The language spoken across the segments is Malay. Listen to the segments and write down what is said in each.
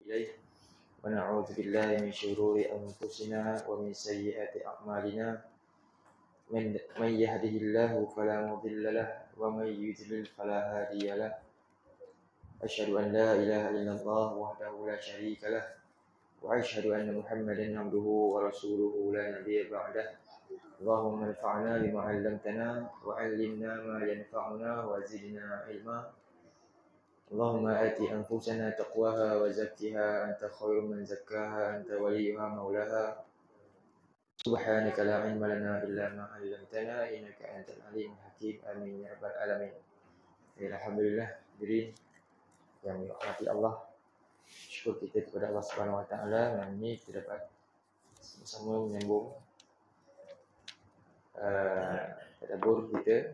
إليه ونعوذ بالله من شرور أنفسنا ومن سيئات أعمالنا من يهده الله فلا مضل له ومن يضلل فلا هادي له أشهد أن لا إله إلا الله وحده لا شريك له وأشهد أن محمدا عبده ورسوله لا نبي بعده اللهم انفعنا بما علمتنا وعلمنا ما ينفعنا وزدنا علما اللهم آت أنفسنا تقواها وزكها أنت خير من زكاها أنت وليها مولاها سبحانك لا علم لنا إلا ما علمتنا إنك أنت العليم الحكيم آمين يا رب العالمين. Alhamdulillah hadirin yang dirahmati Allah, syukur kita kepada Allah Subhanahu Wa Taala yang ini kita dapat bersama menyambung tadabbur kita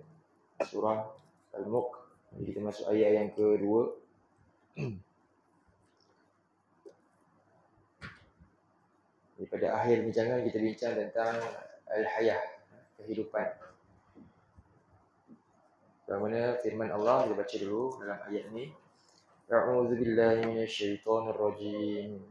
surah Al-Mulk. Kita masuk ayat yang kedua. Pada akhir bincangan kita bincang tentang al-hayah, kehidupan. Bagaimana firman Allah, kita baca dulu dalam ayat ini. A'udzu billahi minasyaitonir rajim.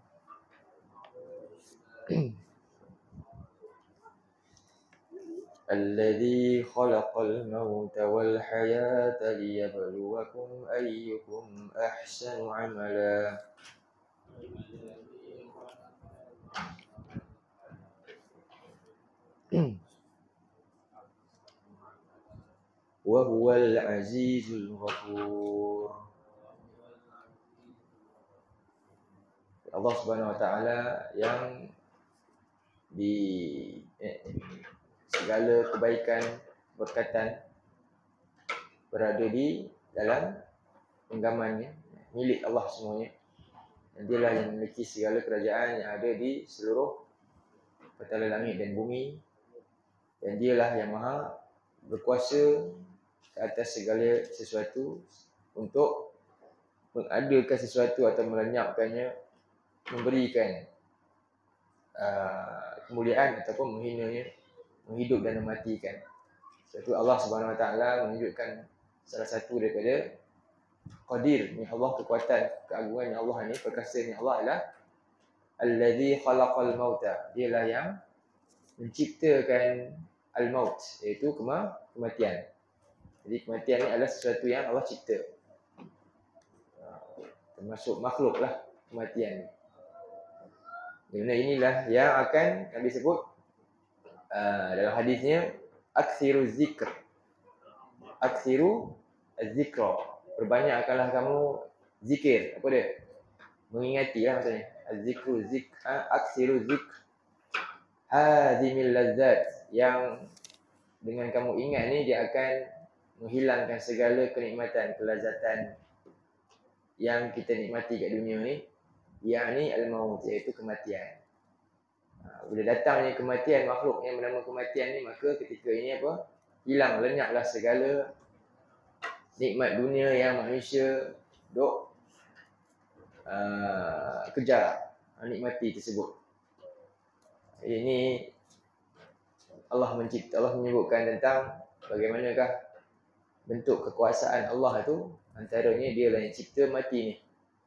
Alladzi khalaqal mauta wal hayata liyabluwakum ayyukum ahsanu amala. Wa huwal azizul ghafur. Allah Subhanahu Wa Taala yang di segala kebaikan berkatan berada di dalam genggamannya, milik Allah semuanya. Dan dialah yang memiliki segala kerajaan yang ada di seluruh petala langit dan bumi. Dan dialah yang maha berkuasa ke atas segala sesuatu untuk mengadakan sesuatu atau melenyapkannya, memberikan kemuliaan ataupun menghinanya, menghidup dan mematikan. Sebab itu Allah Subhanahu Wa Taala menunjukkan salah satu daripada qadir ni Allah, kekuatan, keagungan Allah ni, perkasa ni Allah adalah allazi khalaqal mauta. Dialah yang menciptakan al-maut, iaitu kematian. Jadi kematian ni adalah sesuatu yang Allah cipta. Termasuk makhluk lah kematian ni. Benda inilah yang akan Nabi sebut dalam hadisnya, aksiru zikr, aksiru az-zikra, perbanyakkanlah kamu zikir. Apa dia? Mengingati lah maksudnya. Az-zikru aksiru zikr hadimil lazzat, yang dengan kamu ingat ni dia akan menghilangkan segala kenikmatan, kelazatan yang kita nikmati kat dunia ni, yang ni al-maut, iaitu kematian. Bila datangnya kematian, makhluk yang bernama kematian ni, maka ketika ini apa? Hilang, lenyaplah segala nikmat dunia yang manusia duk kejar, nikmati tersebut. Ini Allah mencipta, Allah menyebutkan tentang bagaimanakah bentuk kekuasaan Allah itu. Antaranya dialah yang cipta mati ni.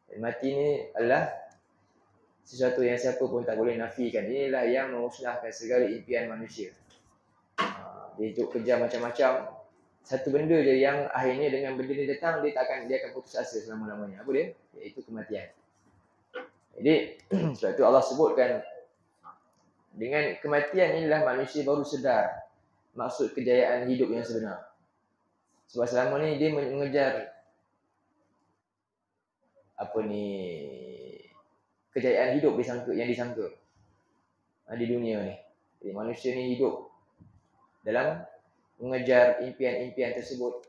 Dan mati ni adalah sesuatu yang siapa pun tak boleh nafikan. Inilah yang memusnahkan segala impian manusia. Dia duk kejar macam-macam. Satu benda je yang akhirnya dengan benda ni datang, dia akan putus asa selama-lamanya. Apa dia? Iaitu kematian. Jadi sebab tu Allah sebutkan, dengan kematian inilah manusia baru sedar maksud kejayaan hidup yang sebenar. Sebab selama ni dia mengejar kejayaan hidup yang disangka di dunia ni. Jadi manusia ni hidup dalam mengejar impian-impian tersebut.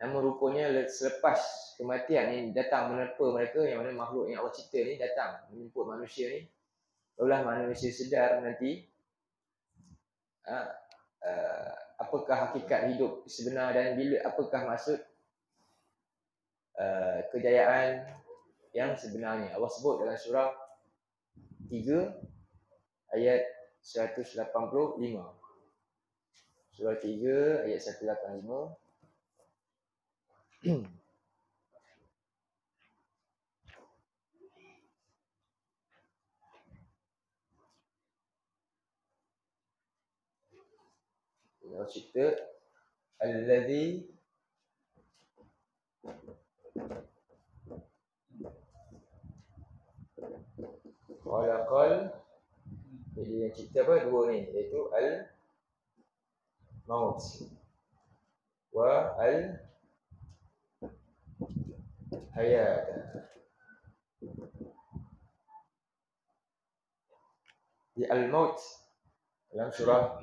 Namun rupanya selepas kematian ni datang menerpa mereka, yang mana makhluk yang Allah cipta ni datang menjemput manusia ni, barulah manusia sedar nanti apakah hakikat hidup sebenar dan apakah maksud kejayaan yang sebenarnya. Allah sebut dalam surah 3 ayat 185. Surah 3 ayat 185. Allah cipta alladhi khalaqal. Jadi yang cipta apa? Dua ni, iaitu al-maut wa al-hayat. Di al-maut dalam surah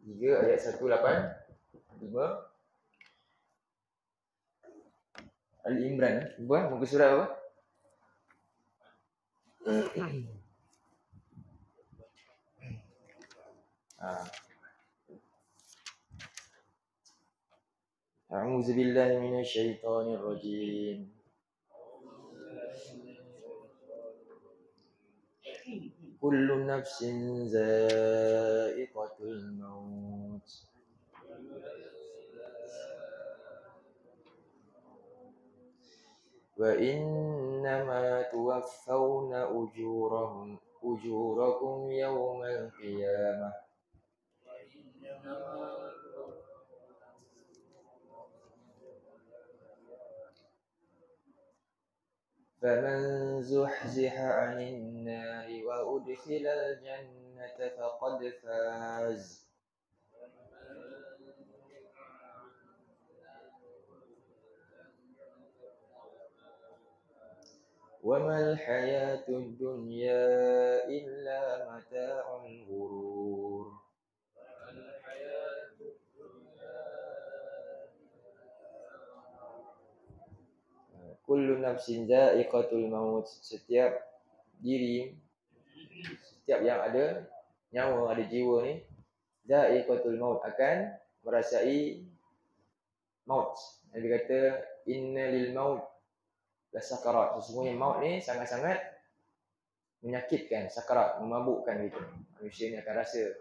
3 ayat 185 Al-Imran. Buat muka surat apa? A'udzu billahi minasy syaithanir rajim. Kullu nafsin za'iqatul maut. Wa innama tuwaffawna ujurakum yawmal qiyamah. فمن زحزح عن النار وأدخل الجنة فقد فاز. وما الحياة الدنيا إلا متاع الغرور. Kullu nafsin za'iqatul maut. Setiap diri, setiap yang ada nyawa, ada jiwa ni, za'iqatul maut, akan merasai maut. Nabi kata inna lil maut la sakarat. Sesungguhnya maut ni sangat-sangat menyakitkan, sakarat, memabukkan gitu. Manusia ni akan rasa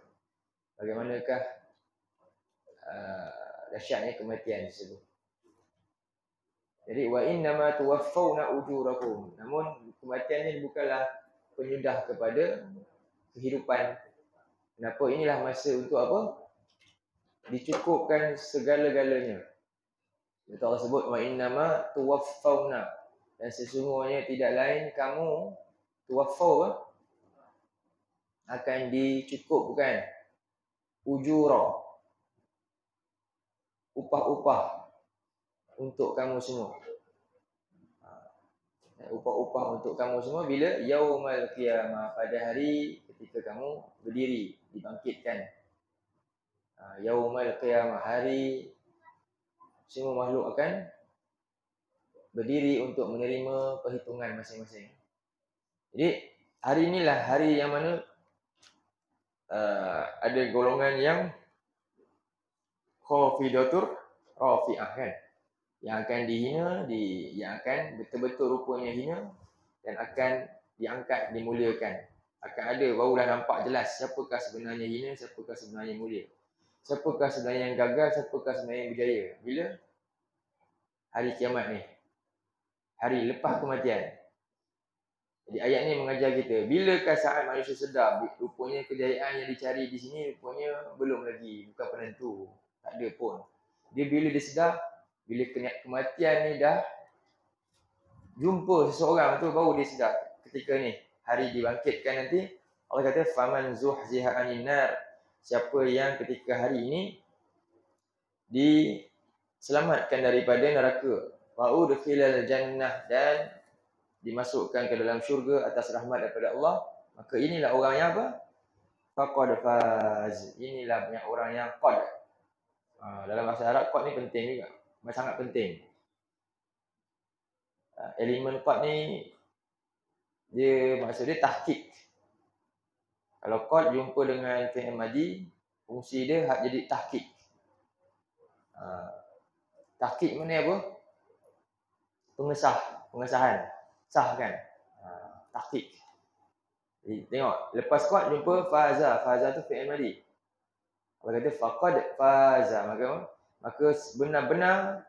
bagaimanakah dahsyatnya kematian tersebut. Jadi wa innama tuwaffawna ujurakum. Namun kematian ini bukanlah penyudah kepada kehidupan. Kenapa? Inilah masa untuk apa? Dicukupkan segala-galanya. Betul Allah sebut wa innama tuwaffawna. Dan sesungguhnya tidak lain kamu tuwaffaw akan dicukupkan ujura, upah-upah untuk kamu semua. Upah-upah untuk kamu semua bila yaumal qiyamah, pada hari ketika kamu berdiri dibangkitkan. Yaumal qiyamah, hari semua makhluk akan berdiri untuk menerima perhitungan masing-masing. Jadi hari inilah hari yang mana ada golongan yang khafidatur rafi'ah kan, yang akan dihina, yang akan betul-betul rupanya hina dan akan diangkat, dimuliakan. Akan ada, barulah nampak jelas siapakah sebenarnya hina, siapakah sebenarnya mulia, siapakah sebenarnya yang gagal, siapakah sebenarnya yang berjaya. Bila? Hari kiamat ni, hari lepas kematian. Jadi ayat ni mengajar kita, bilakah saat manusia sedar rupanya kejayaan yang dicari di sini rupanya belum lagi, bukan penentu, tak ada pun. Bila dia sedar, bila kematian ni dah jumpa seseorang tu, baru dia sedar. Ketika ni, hari dibangkitkan nanti, Allah kata faman zuhziha 'anil nar. Siapa yang ketika hari ini diselamatkan daripada neraka, wa udkhilal jannah, dan dimasukkan ke dalam syurga atas rahmat daripada Allah, maka inilah orang yang apa? Faqad faz. Inilah yang orang yang qad. Dalam bahasa Arab qad ni penting juga, sangat penting. Elemen qad ni dia maksud dia tahqiq. Kalau qad jumpa dengan fi'il madhi, fungsi dia jadi tahqiq. Tahqiq mana apa? Pengesahan. Sah kan? Tahqiq. Jadi tengok, lepas qad jumpa faza. Faza tu fi'il madhi. Allah kata faqad faza. Maka benar-benar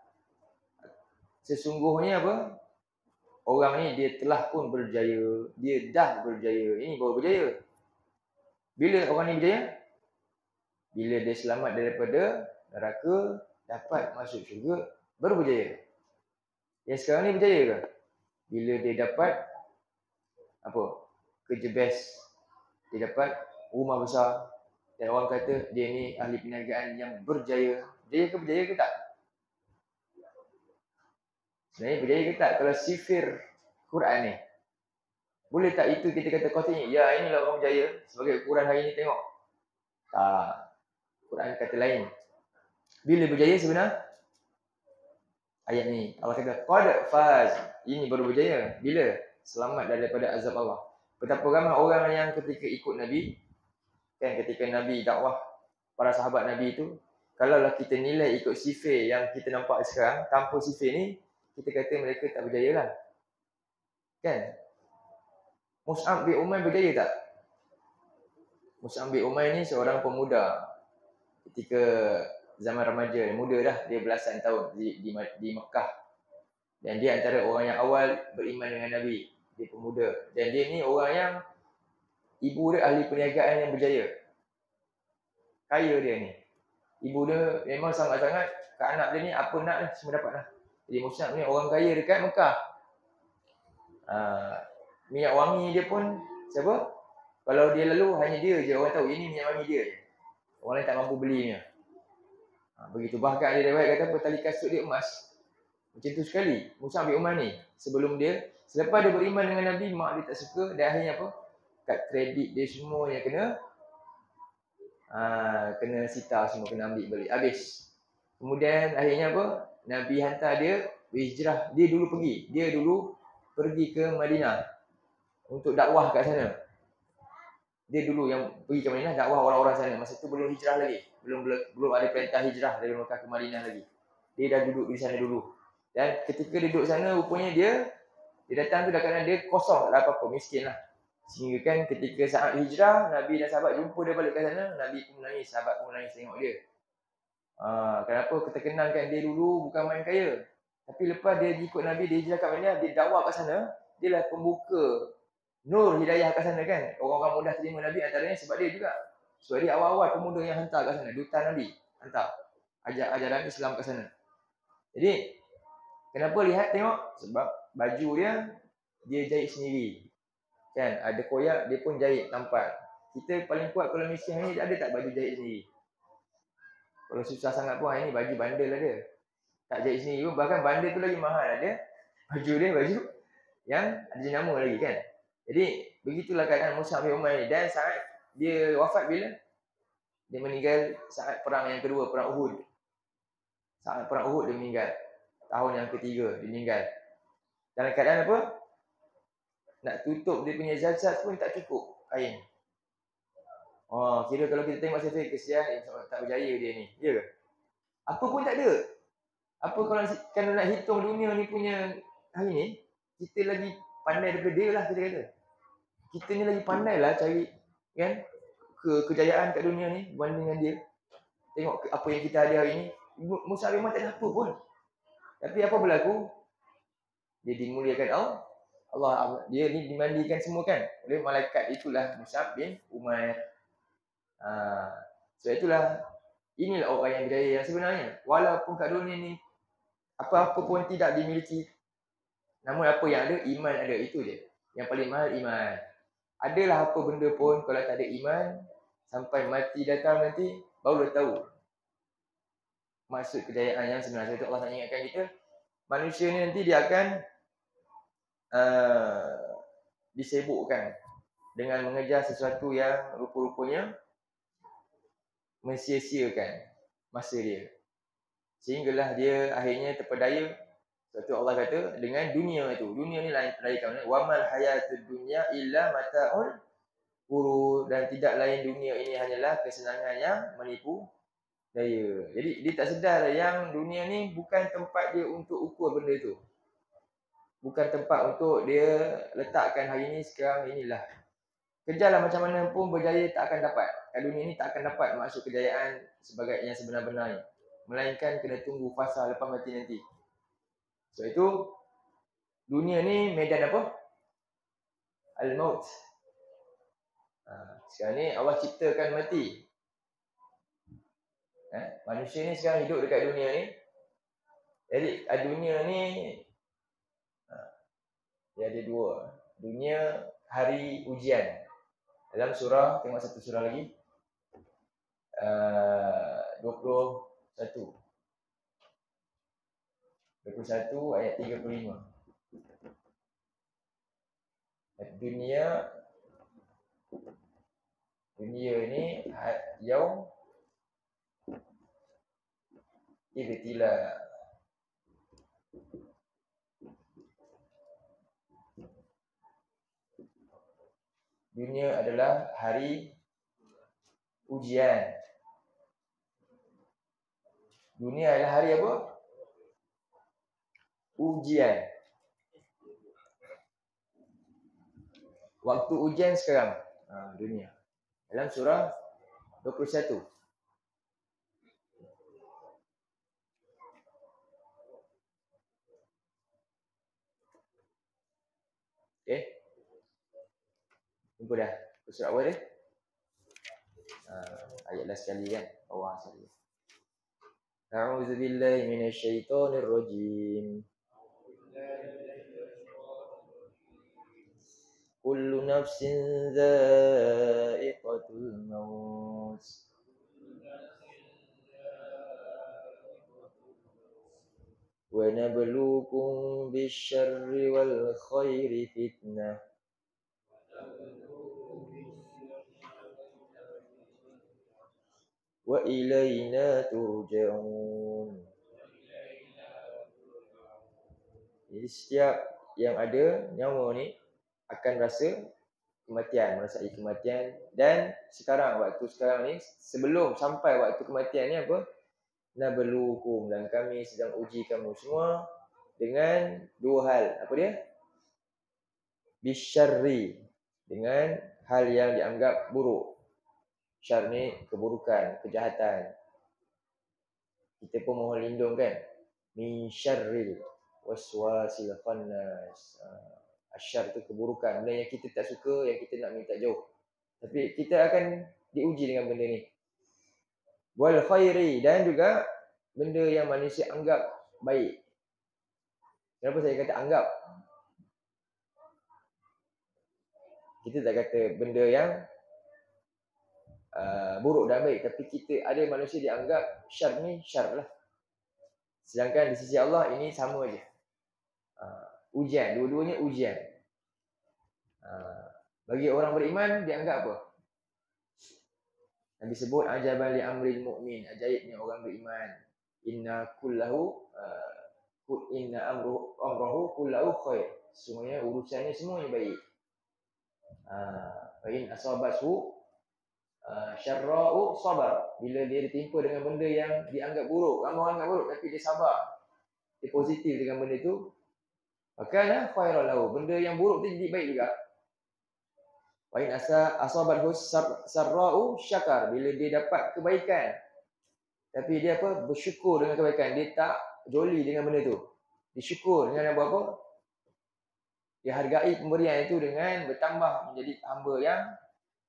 sesungguhnya apa? Orang ni dia telah pun berjaya. Dia dah berjaya. Ini baru berjaya. Bila orang ni berjaya? Bila dia selamat daripada neraka, dapat masuk syurga, baru berjaya. Yang sekarang ni berjaya ke? Bila dia dapat apa? Kerja best. Dia dapat rumah besar. Dan orang kata dia ni ahli perniagaan yang berjaya. Berjaya ke berjaya ke tak? Sebenarnya berjaya ke tak? Kalau sifir Quran ni, boleh tak itu kita kata kau tengok, ya inilah orang berjaya sebagai ukuran hari ni tengok? Tak. Quran kata lain. Bila berjaya sebenarnya? Ayat ni Allah kata qad faz. Ini baru berjaya. Bila? Selamat daripada azab Allah. Betapa ramai orang yang ketika ikut Nabi, kan, ketika Nabi dakwah para sahabat Nabi itu, kalaulah kita nilai ikut sifir yang kita nampak sekarang, tanpa sifir ni, kita kata mereka tak berjaya lah. Kan? Mus'ab bin Umair berjaya tak? Mus'ab bin Umair ni seorang pemuda ketika zaman remaja, muda dah, dia belasan tahun di Mekah. Dan dia antara orang yang awal beriman dengan Nabi. Dia pemuda. Dan dia ni orang yang ibu dia ahli perniagaan yang berjaya. Kaya dia ni. Ibu dia memang sangat-sangat, kat anak dia ni apa nak lah, semua dapat lah. Jadi Mus'ab ni orang kaya dekat Mekah. Minyak wangi dia pun, siapa? Kalau dia lalu, hanya dia je orang tahu, ini minyak wangi dia je. Orang lain tak mampu belinya. Begitu. Bahkan ada riwayat kata apa, tali kasut dia emas. Macam tu sekali. Mus'ab bin Umair ni, sebelum dia, selepas dia beriman dengan Nabi, mak dia tak suka, dan akhirnya apa? Kad kredit dia semua yang kena sita semua, kena ambil balik. Habis. Kemudian akhirnya apa? Nabi hantar dia berhijrah. Dia dulu pergi ke Madinah untuk dakwah kat sana. Dia dulu yang pergi ke Madinah dakwah orang-orang sana. Masa tu belum hijrah lagi. Belum ada perintah hijrah dari Mekah ke Madinah lagi. Dia dah duduk di sana dulu. Dan ketika dia duduk sana, rupanya dia datang tu dah kerana dia kosong, tak ada apa-apa, miskin lah. Sehingga kan ketika saat hijrah, Nabi dan sahabat jumpa dia balik ke sana, Nabi pun menangis, sahabat pun menangis tengok dia. Kenapa kita kenalkan dia dulu bukan main kaya. Tapi lepas dia ikut Nabi, dia hijrah kat Madinah, dia dakwah kat sana, dia lah pembuka nur hidayah kat sana kan. Orang-orang mudah terima Nabi antaranya sebab dia juga. Sebab dia awal-awal pemuda yang hantar kat sana, duta Nabi hantar ajak ajaran Islam kat sana. Jadi kenapa lihat tengok? Sebab baju dia jahit sendiri. Kan, ada koyak dia pun jahit tampat. Kita paling kuat kalau Malaysia ni ada tak baju jahit sendiri? Kalau susah sangat pun ini baju bandel ada. Tak jahit sendiri pun, bahkan bandel tu lagi mahal ada. Baju yang ada jenama lagi kan. Jadi begitulah keadaan Mus'ab bin Umair. Dan saat dia wafat bila? Dia meninggal saat perang yang kedua, perang Uhud. Saat perang Uhud dia meninggal. Tahun yang ketiga dia meninggal. Dalam keadaan apa? Nak tutup dia punya jasad pun tak cukup kain. Kira kalau kita tengok sifir, kesian tak berjaya dia ni. Ya ke? Apa pun tak ada. Apa kalau nak hitung dunia ni punya hari ni, kita lagi pandai daripada dia lah kita kata. Kita ni lagi pandai lah cari kan kejayaan kat dunia ni berbanding dengan dia. Tengok apa yang kita ada hari ni. Mus'ab memang tak ada apa pun. Tapi apa berlaku? Dia dimuliakan Allah. Dia ni dimandikan semua kan oleh malaikat. Itulah Mus'ab bin Umair. Sebab itulah inilah orang yang berjaya yang sebenarnya. Walaupun kat dunia ni apa-apa pun tidak dimiliki, namun apa yang ada, iman ada. Itu je. Yang paling mahal iman. Adalah apa benda pun, kalau tak ada iman, sampai mati datang nanti, baru dah tahu maksud kejayaan yang sebenarnya. Itu Allah nak ingatkan kita, manusia ni nanti dia akan disibukkan dengan mengejar sesuatu yang rupa-rupanya mensia-siakan masa dia. Sehinggalah dia akhirnya terpedaya. Sebab tu Allah kata dengan dunia itu. Dunia ni lain terpedaya. Wa mal hayatud dunya illa mata'ul ghurur. Dan tidak lain dunia ini hanyalah kesenangan yang menipu daya. Jadi dia tak sedar yang dunia ni bukan tempat dia untuk ukur benda tu. Bukan tempat untuk dia letakkan hari ni, sekarang inilah. Kejarlah macam mana pun berjaya tak akan dapat. Kat dunia ni tak akan dapat maksud kejayaan sebagai yang sebenar-benarnya. Melainkan kena tunggu fasa lepas mati nanti. Sebab itu dunia ni medan apa? Al-maut. Sekarang ni Allah ciptakan mati. Manusia ni sekarang hidup dekat dunia ni. Jadi dunia ni dia ada dua. Dunia hari ujian. Dalam surah, tengok satu surah lagi. 21 ayat 35. Dunia ni yaum ibtila. Dunia adalah hari ujian. Dunia adalah hari apa? Ujian. Waktu ujian sekarang. Dunia. Dalam surah 21. Okey. Jumpa dah. Surah apa dia? Ayat last sekali kan. Bawah sekali. A'udzu billahi minasyaitonir rajim. Kullu nafsin dha'iqatul maut. Wa nabluukum bisyarri wal khairi fitnah. Wa ilaina turja'un. Jadi setiap yang ada nyawa ni akan rasa kematian, merasai kematian. Dan waktu sekarang ni, sebelum sampai waktu kematian ni apa? Nabluukum, dan kami sedang uji kamu semua dengan dua hal. Apa dia? Bisyarri, dengan hal yang dianggap buruk. Syar ni keburukan, kejahatan. Kita pun mohon lindung kan. Min syarril waswasil khannas. Asyar tu keburukan, benda yang kita tak suka, yang kita nak minta jauh. Tapi kita akan diuji dengan benda ni. Wal khairi, dan juga benda yang manusia anggap baik. Kenapa saya kata anggap? Kita tak kata benda yang buruk dan baik, tapi kita ada manusia dianggap syar ni syar lah. Sedangkan di sisi Allah ini sama aja. Ujian, dua-duanya ujian. Bagi orang beriman dianggap apa? Nabi sebut ajaban li amril mu'min, ajaibnya orang beriman. Inna amrahu kullahu khair. Semuanya urusannya semuanya baik. Fa in asabathu syarra'u sabar. Bila dia ditimpa dengan benda yang dianggap buruk, ramai orang anggap buruk tapi dia sabar, dia positif dengan benda tu, maka khairal lahu, benda yang buruk tu jadi baik juga. Wa in asabathu sarra'u syakar, bila dia dapat kebaikan tapi dia bersyukur dengan kebaikan, dia tak joli dengan benda tu, dia syukur dengan apa? Dia hargai pemberian itu dengan bertambah menjadi hamba yang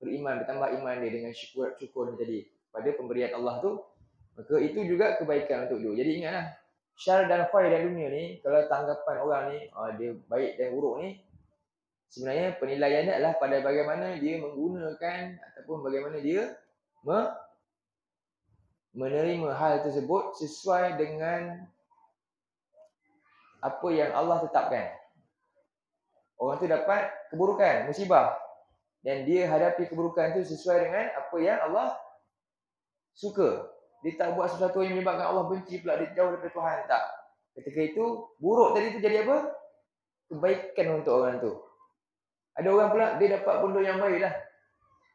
beriman, bertambah iman dia dengan syukur tadi pada pemberian Allah tu, maka itu juga kebaikan untuk dia. Jadi ingatlah, syar dan khair dalam dunia ni, kalau tanggapan orang ni dia baik dan buruk ni, sebenarnya penilaiannya adalah pada bagaimana dia menggunakan ataupun bagaimana dia menerima hal tersebut sesuai dengan apa yang Allah tetapkan. Orang tu dapat keburukan, musibah, dan dia hadapi keburukan tu sesuai dengan apa yang Allah suka. Dia tak buat sesuatu yang menyebabkan Allah benci pula, dia jauh daripada Tuhan, tak. Ketika itu, buruk tadi tu jadi apa? Kebaikan untuk orang tu. Ada orang pula, dia dapat benda yang baik lah,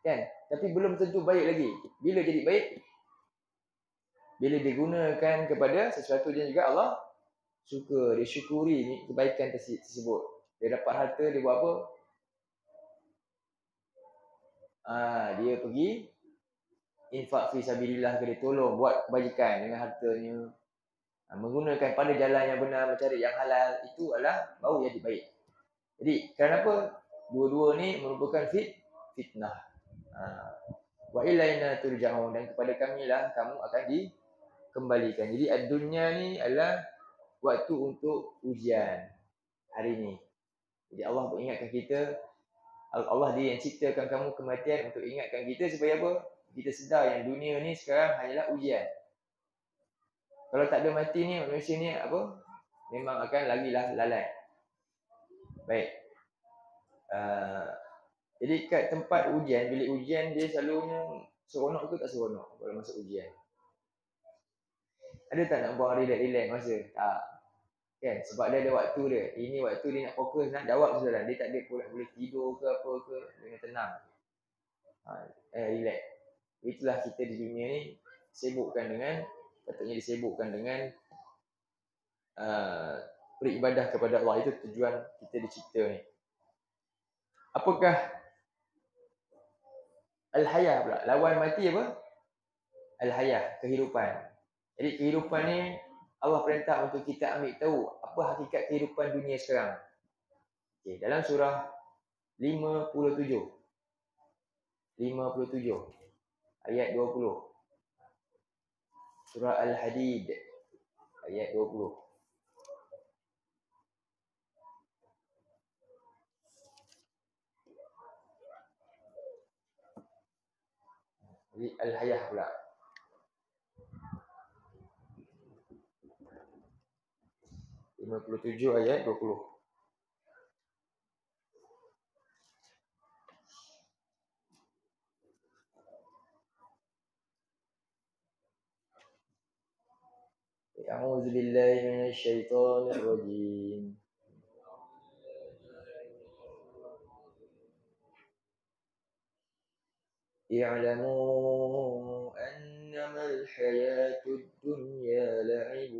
kan? Tapi belum tentu baik lagi. Bila jadi baik? Bila digunakan kepada sesuatu yang juga Allah suka, dia syukuri ni kebaikan tersebut. Dia dapat harta, dia buat apa? Dia pergi infak fi sabilillah, dia tolong buat kebajikan dengan hartanya, menggunakan pada jalan yang benar, mencari yang halal, itu adalah baru jadi baik. Jadi kenapa? Dua-dua ni merupakan fitnah. Wa ilaina turja'un, dan kepada kami lah kamu akan kembalikan. Jadi dunia ni adalah waktu untuk ujian hari ni. Jadi Allah ingatkan kita, Allah dia yang ciptakan kamu kematian untuk ingatkan kita supaya apa? Kita sedar yang dunia ni sekarang hanyalah ujian. Kalau tak ada mati ni, manusia ni apa? Memang akan lagilah lalai. Baik. Jadi kat tempat ujian, bilik ujian dia selalunya seronok ke tak seronok kalau masuk ujian? Ada tak nak buang relax-relax masa? Tak. Kan? Sebab dia ada waktu dia. Ini waktu dia nak fokus, nak jawab soalan. Dia tak ada pula boleh tidur ke apa ke dengan tenang. Relax. Itulah kita di dunia ni sibukkan dengan, patutnya disibukkan dengan beribadah kepada Allah. Itu tujuan kita dicipta ni. Apakah Al-Hayah pula? Lawan mati apa? Al-Hayah, kehidupan. Jadi kehidupan ni Allah perintah untuk kita ambil tahu apa hakikat kehidupan dunia sekarang. Okay, dalam surah 57 ayat 20. Surah Al-Hadid ayat 20. Jadi Al-Hayah pula. (57) ayat 20. A'udzu billahi minasy syaithanir rajim. اعلموا أنما الحياة الدنيا لعب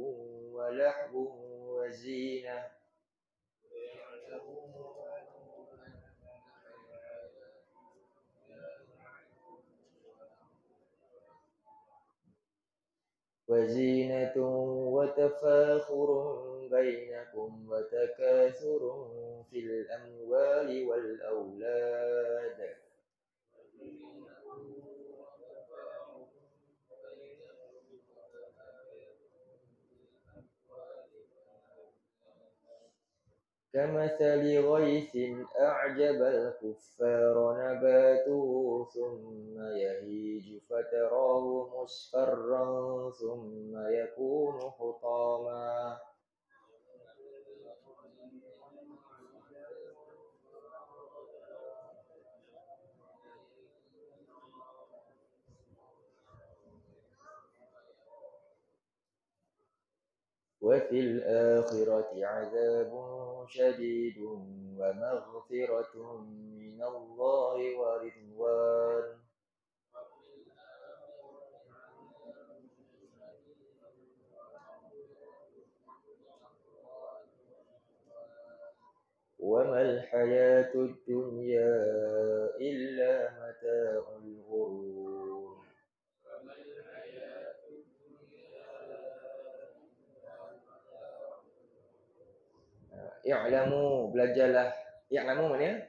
ولهو وزينة وزينة وتفاخر بينكم وتكاثر في الأموال والأولاد كمثل غيث أعجب الكفار نباته ثم يهيج فتراه مصفرا ثم يكون حطاما وفي الآخرة عذاب شديد ومغفرة من الله ورضوان وما الحياة الدنيا إلا متاع الغرور. I'lamu, belajarlah. I'lamu maknanya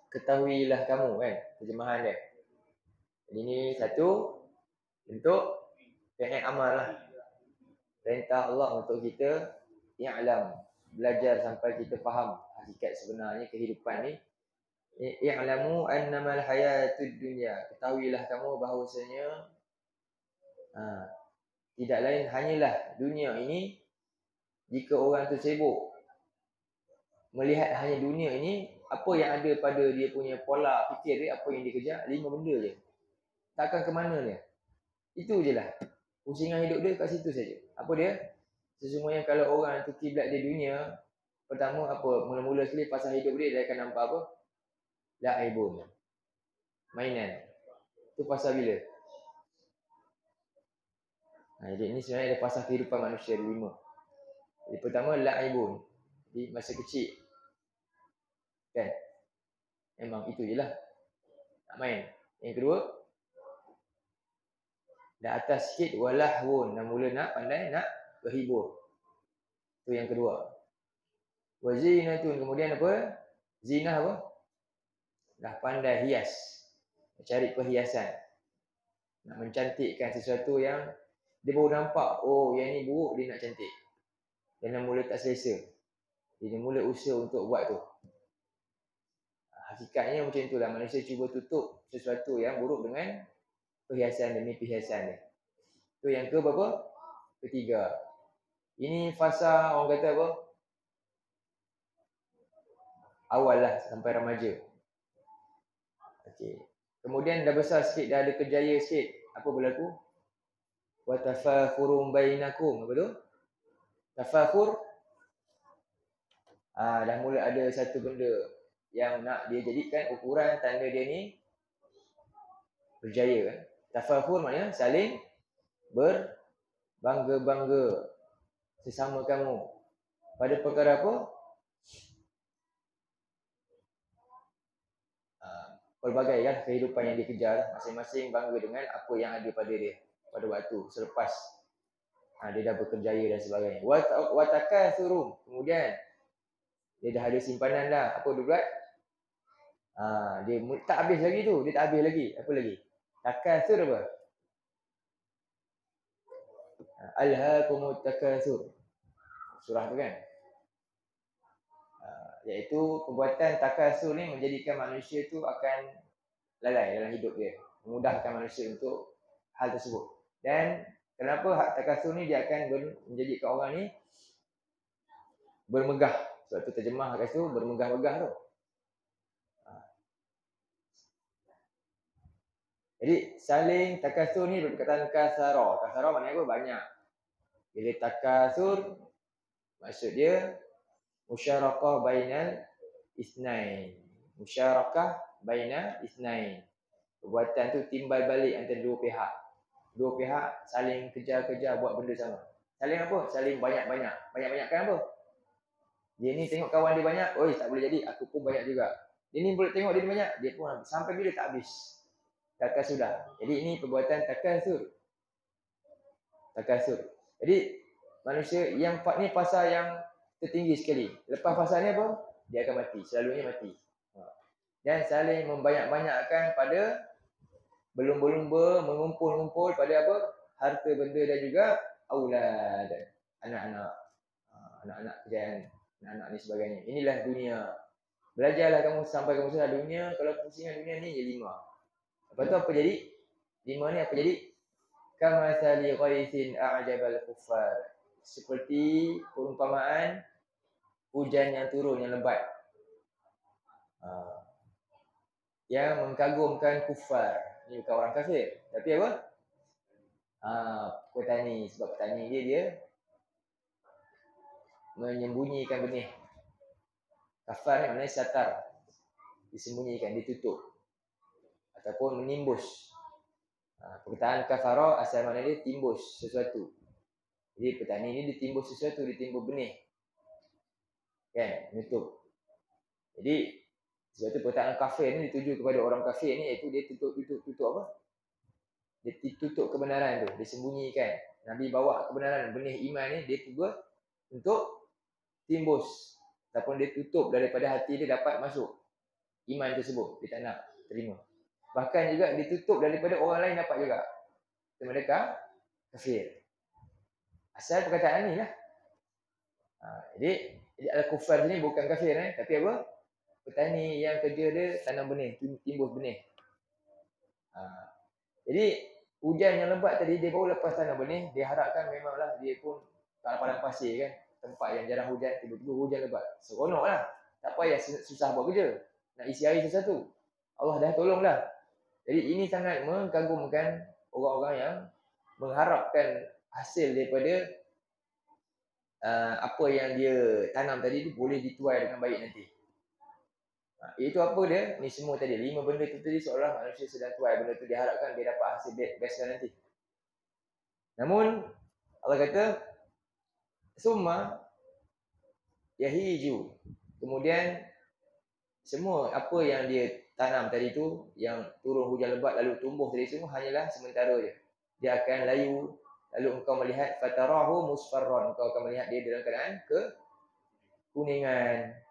ketahuilah kamu kan, terjemahan dia. Jadi ni satu bentuk fi'il amal lah. Perintah Allah untuk kita i'lam, belajar sampai kita faham hakikat sebenarnya kehidupan ni. I'lamu annamal hayatud dunya, ketahuilah kamu bahawasanya tidak lain hanyalah dunia ini. Jika orang tu sibuk melihat hanya dunia ini, apa yang ada pada dia punya pola fikir dia, apa yang dia kejar, 5 benda je. Takkan ke mana dia. Itu je lah. Pusingan hidup dia kat situ saja. Apa dia? Sesungguhnya kalau orang tu kiblat dia dunia, pertama apa? Mula-mula sekali pasal hidup dia akan nampak apa? La'ibun. Mainan. Itu pasal bila? Jadi ini sebenarnya ada pasal kehidupan manusia 5. Jadi pertama la'ibun. Jadi masa kecil. Kan? Memang itu je lah. Nak main. Yang kedua, dah atas sikit walahwun. Dah mula nak pandai nak berhibur. Itu yang kedua. Wazinatun. Kemudian apa? Zinah apa? Dah pandai hias. Cari perhiasan. Nak mencantikkan sesuatu yang Dia baru nampak, oh yang ni buruk, dia nak cantik. Dia mula tak selesa. Dia mula usaha untuk buat tu. Hakikatnya macam itulah, manusia cuba tutup sesuatu yang buruk dengan perhiasan demi perhiasan dia. Tu yang ke berapa? Ketiga. Ini fasa orang kata apa? Awal lah sampai remaja. Okey. Kemudian dah besar sikit, dah ada kejaya sikit. Apa berlaku? Wa tafakhurum bainakum. Apa tu? Tafakhur. Dah mula ada satu benda yang nak dia jadikan ukuran tanda dia ni berjaya kan. Tafakhur maknanya saling berbangga-bangga sesama kamu. Pada perkara apa? Pelbagai kan kehidupan yang dia kejar. Masing-masing bangga dengan apa yang ada pada dia pada waktu selepas dia dah berkerjaya dan sebagainya. Wa takatsurum. Kemudian dia dah ada simpanan dah. Apa dia buat? Dia tak habis lagi tu. Dia tak habis lagi. Apa lagi? Takatsur apa? Alhaakumut takatsur. Surah tu kan? Iaitu perbuatan takatsur ni menjadikan manusia tu akan lalai dalam hidup dia. Memudahkan manusia untuk hal tersebut. Dan kenapa hak takatsur ni dia akan menjadikan orang ni bermegah. Sebab tu terjemah kat situ bermegah-megah tu. Jadi saling takatsur ni berkaitan kasara. Kasara maknanya apa? Banyak. Bila takatsur maksud dia musyarakah bainal isnain. Musyarakah bainal isnain. Perbuatan tu timbal balik antara dua pihak. Dua pihak saling kejar-kejar buat benda sama. Saling apa? Saling banyak-banyak. Banyak-banyakkan apa? Dia ni tengok kawan dia banyak, oi tak boleh jadi, aku pun banyak juga. Dia ni boleh tengok dia banyak, dia pun sampai bila tak habis. Takkan sudah. Jadi ini perbuatan takasur. Takasur. Jadi manusia yang ni fasa yang tertinggi sekali. Lepas fasa ni apa? Dia akan mati. Selalunya mati. Dan saling membanyak-banyakkan pada berlumba-lumba, mengumpul-ngumpul pada apa? Harta benda dan juga aulad. Anak-anak. Anak-anak kejayaan. Anak-anak ni sebagainya. Inilah dunia. Belajarlah kamu sampai kamu sadar dunia. Kalau pusingan dunia ni je 5. Lepas tu apa jadi? 5 ni apa jadi? Kamathali ghaithin a'jabal kuffar. Seperti perumpamaan hujan yang turun yang lebat. Yang mengagumkan kufar. Ini bukan orang kafir. Tapi apa? Petani. Sebab petani dia menyembunyikan benih. Kafar ni maknanya satar. Disembunyikan, ditutup. Ataupun menimbus. Perkataan kafara asal makna dia timbus sesuatu. Jadi petani ni ditimbus sesuatu, ditimbus benih. Kan? Menutup. Jadi sebab tu perkataan kafir ni dituju kepada orang kafir ni, iaitu dia tutup apa? Dia tutup kebenaran tu, dia sembunyikan. Nabi bawa kebenaran, benih iman ni dia cuba untuk timbus. Ataupun dia tutup daripada hati dia dapat masuk iman tersebut, dia tak nak terima. Bahkan juga ditutup daripada orang lain dapat juga. Mereka kafir. Asal perkataan ni lah. Jadi al-kufar ni bukan kafir tapi apa? Petani yang kerja dia tanam benih, timbus benih. Jadi hujan yang lebat tadi dia baru lepas tanam benih, dia harapkan memanglah dia pun kat padang pasir kan, tempat yang jarang hujan, tiba-tiba hujan lebat. Seronoklah. Tak payah susah buat kerja. Nak isi air sesuatu. Allah dah tolonglah. Jadi ini sangat mengagumkan orang-orang yang mengharapkan hasil daripada apa yang dia tanam tadi tu boleh dituai dengan baik nanti. Itu apa dia? Ni semua tadi 5 benda tu tadi seolah manusia sedang tuai benda tu, dia harapkan dia dapat hasil best nanti. Namun Allah kata summa yahiju. Kemudian semua apa yang dia tanam tadi tu, yang turun hujan lebat lalu tumbuh tadi semua hanyalah sementara je. Dia akan layu, lalu engkau melihat fatarahu musfarran, engkau akan melihat dia dalam keadaan kuningan.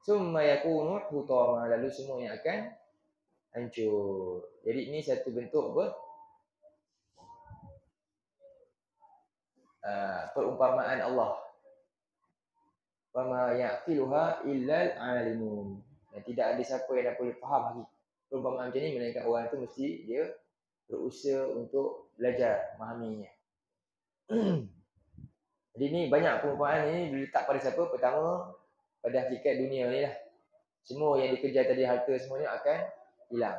Summa yakunu hutama, lalu semuanya akan hancur. Jadi ini satu bentuk apa? perumpamaan Allah. Wa ma yaqiluha illal alimun. Dan tidak ada siapa yang boleh faham perumpamaan macam ni melainkan orang tu mesti dia berusaha untuk belajar memahaminya. Jadi ni banyak perumpamaan ni diletak pada siapa? Pertama, pada hakikat dunia ni lah. Semua yang dikejar tadi, harta semuanya akan hilang.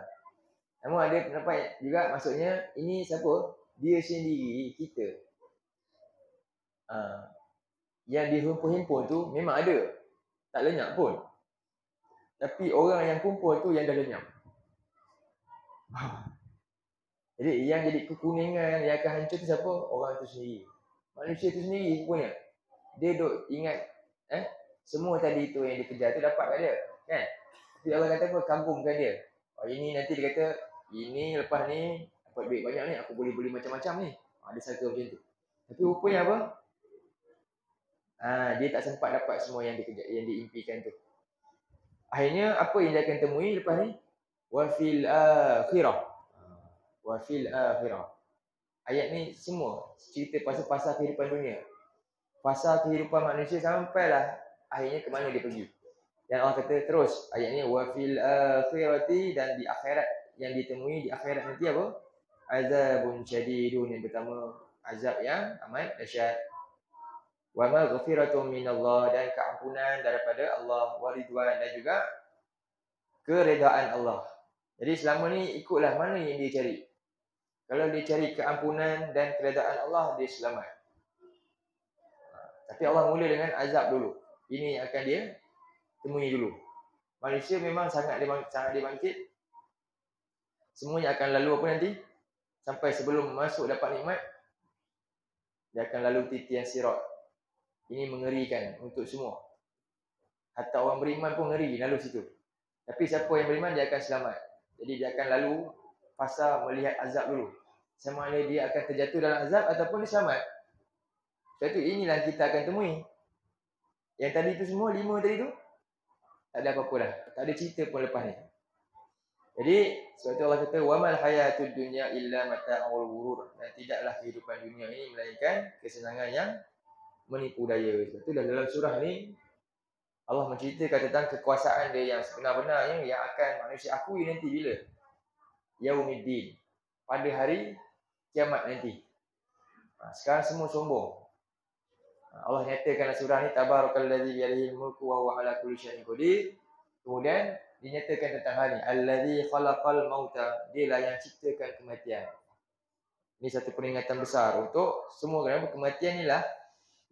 Namun ada pendapat juga, maksudnya ini siapa? Dia sendiri, kita. Yang dihimpun-himpun tu memang ada, tak lenyap pun. Tapi orang yang kumpul tu yang dah lenyap. Jadi yang jadi kekuningan, yang akan hancur tu siapa? Orang tu sendiri. Manusia tu sendiri punya. Dia duk ingat semua tadi tu yang dikejar tu dapat kat dia, kan? Tapi Allah kata apa? Kagumkan dia. Ini nanti dia kata, ini lepas ni dapat duit banyak ni, aku boleh beli macam-macam ni. Ada sangka macam tu. Tapi rupanya apa? Dia tak sempat dapat semua yang dikejar, yang diimpikan tu. Akhirnya apa yang dia akan temui lepas ni? Wa fil akhirah. Wa fil akhirah. Ayat ni semua cerita pasal kehidupan dunia. Pasal kehidupan manusia sampailah akhirnya ke mana dia pergi. Dan Allah kata terus ayat ni wa fil akhirati, dan di akhirat yang ditemui di akhirat nanti apa? Azabun syadidun, yang pertama azab yang amat dahsyat. Wa maghfiratun minallah, dan keampunan daripada Allah, wa ridwan, dan juga keredaan Allah. Jadi selama ni ikutlah mana yang dia cari. Kalau dia cari keampunan dan keredaan Allah, dia selamat. Tapi Allah mula dengan azab dulu. Ini yang akan dia temui dulu. Manusia memang sangat dia bangkit. Semuanya akan lalu apa nanti? Sampai sebelum masuk dapat nikmat, dia akan lalu titian sirat. Ini mengerikan untuk semua. Hatta orang beriman pun ngeri lalu situ. Tapi siapa yang beriman, dia akan selamat. Jadi dia akan lalu fasa melihat azab dulu. Sama ada dia akan terjatuh dalam azab ataupun dia selamat. Sebab itu inilah kita akan temui. Yang tadi tu semua, 5 tadi tu, tak ada apa-apa dah. Tak ada cerita pun lepas ni. Jadi sebab itu Allah kata wamal hayatud dunya illa mata'ul ghurur. Dan tidaklah kehidupan dunia ini melainkan kesenangan yang menipu daya. Sebab itu dalam surah ni Allah menceritakan tentang kekuasaan dia yang sebenar-benarnya, yang akan manusia akui nanti bila? Yaumiddin. Pada hari kiamat nanti. Sekarang semua sombong. Allah nyatakan dalam surah ni tabarakallazi biyadihil mulku wa huwa ala kulli syai'in qadir. Kemudian dinyatakan tentang hal ni, allazi khalaqal mauta, dialah yang ciptakan kematian. Ini satu peringatan besar untuk semua, kerana kematian inilah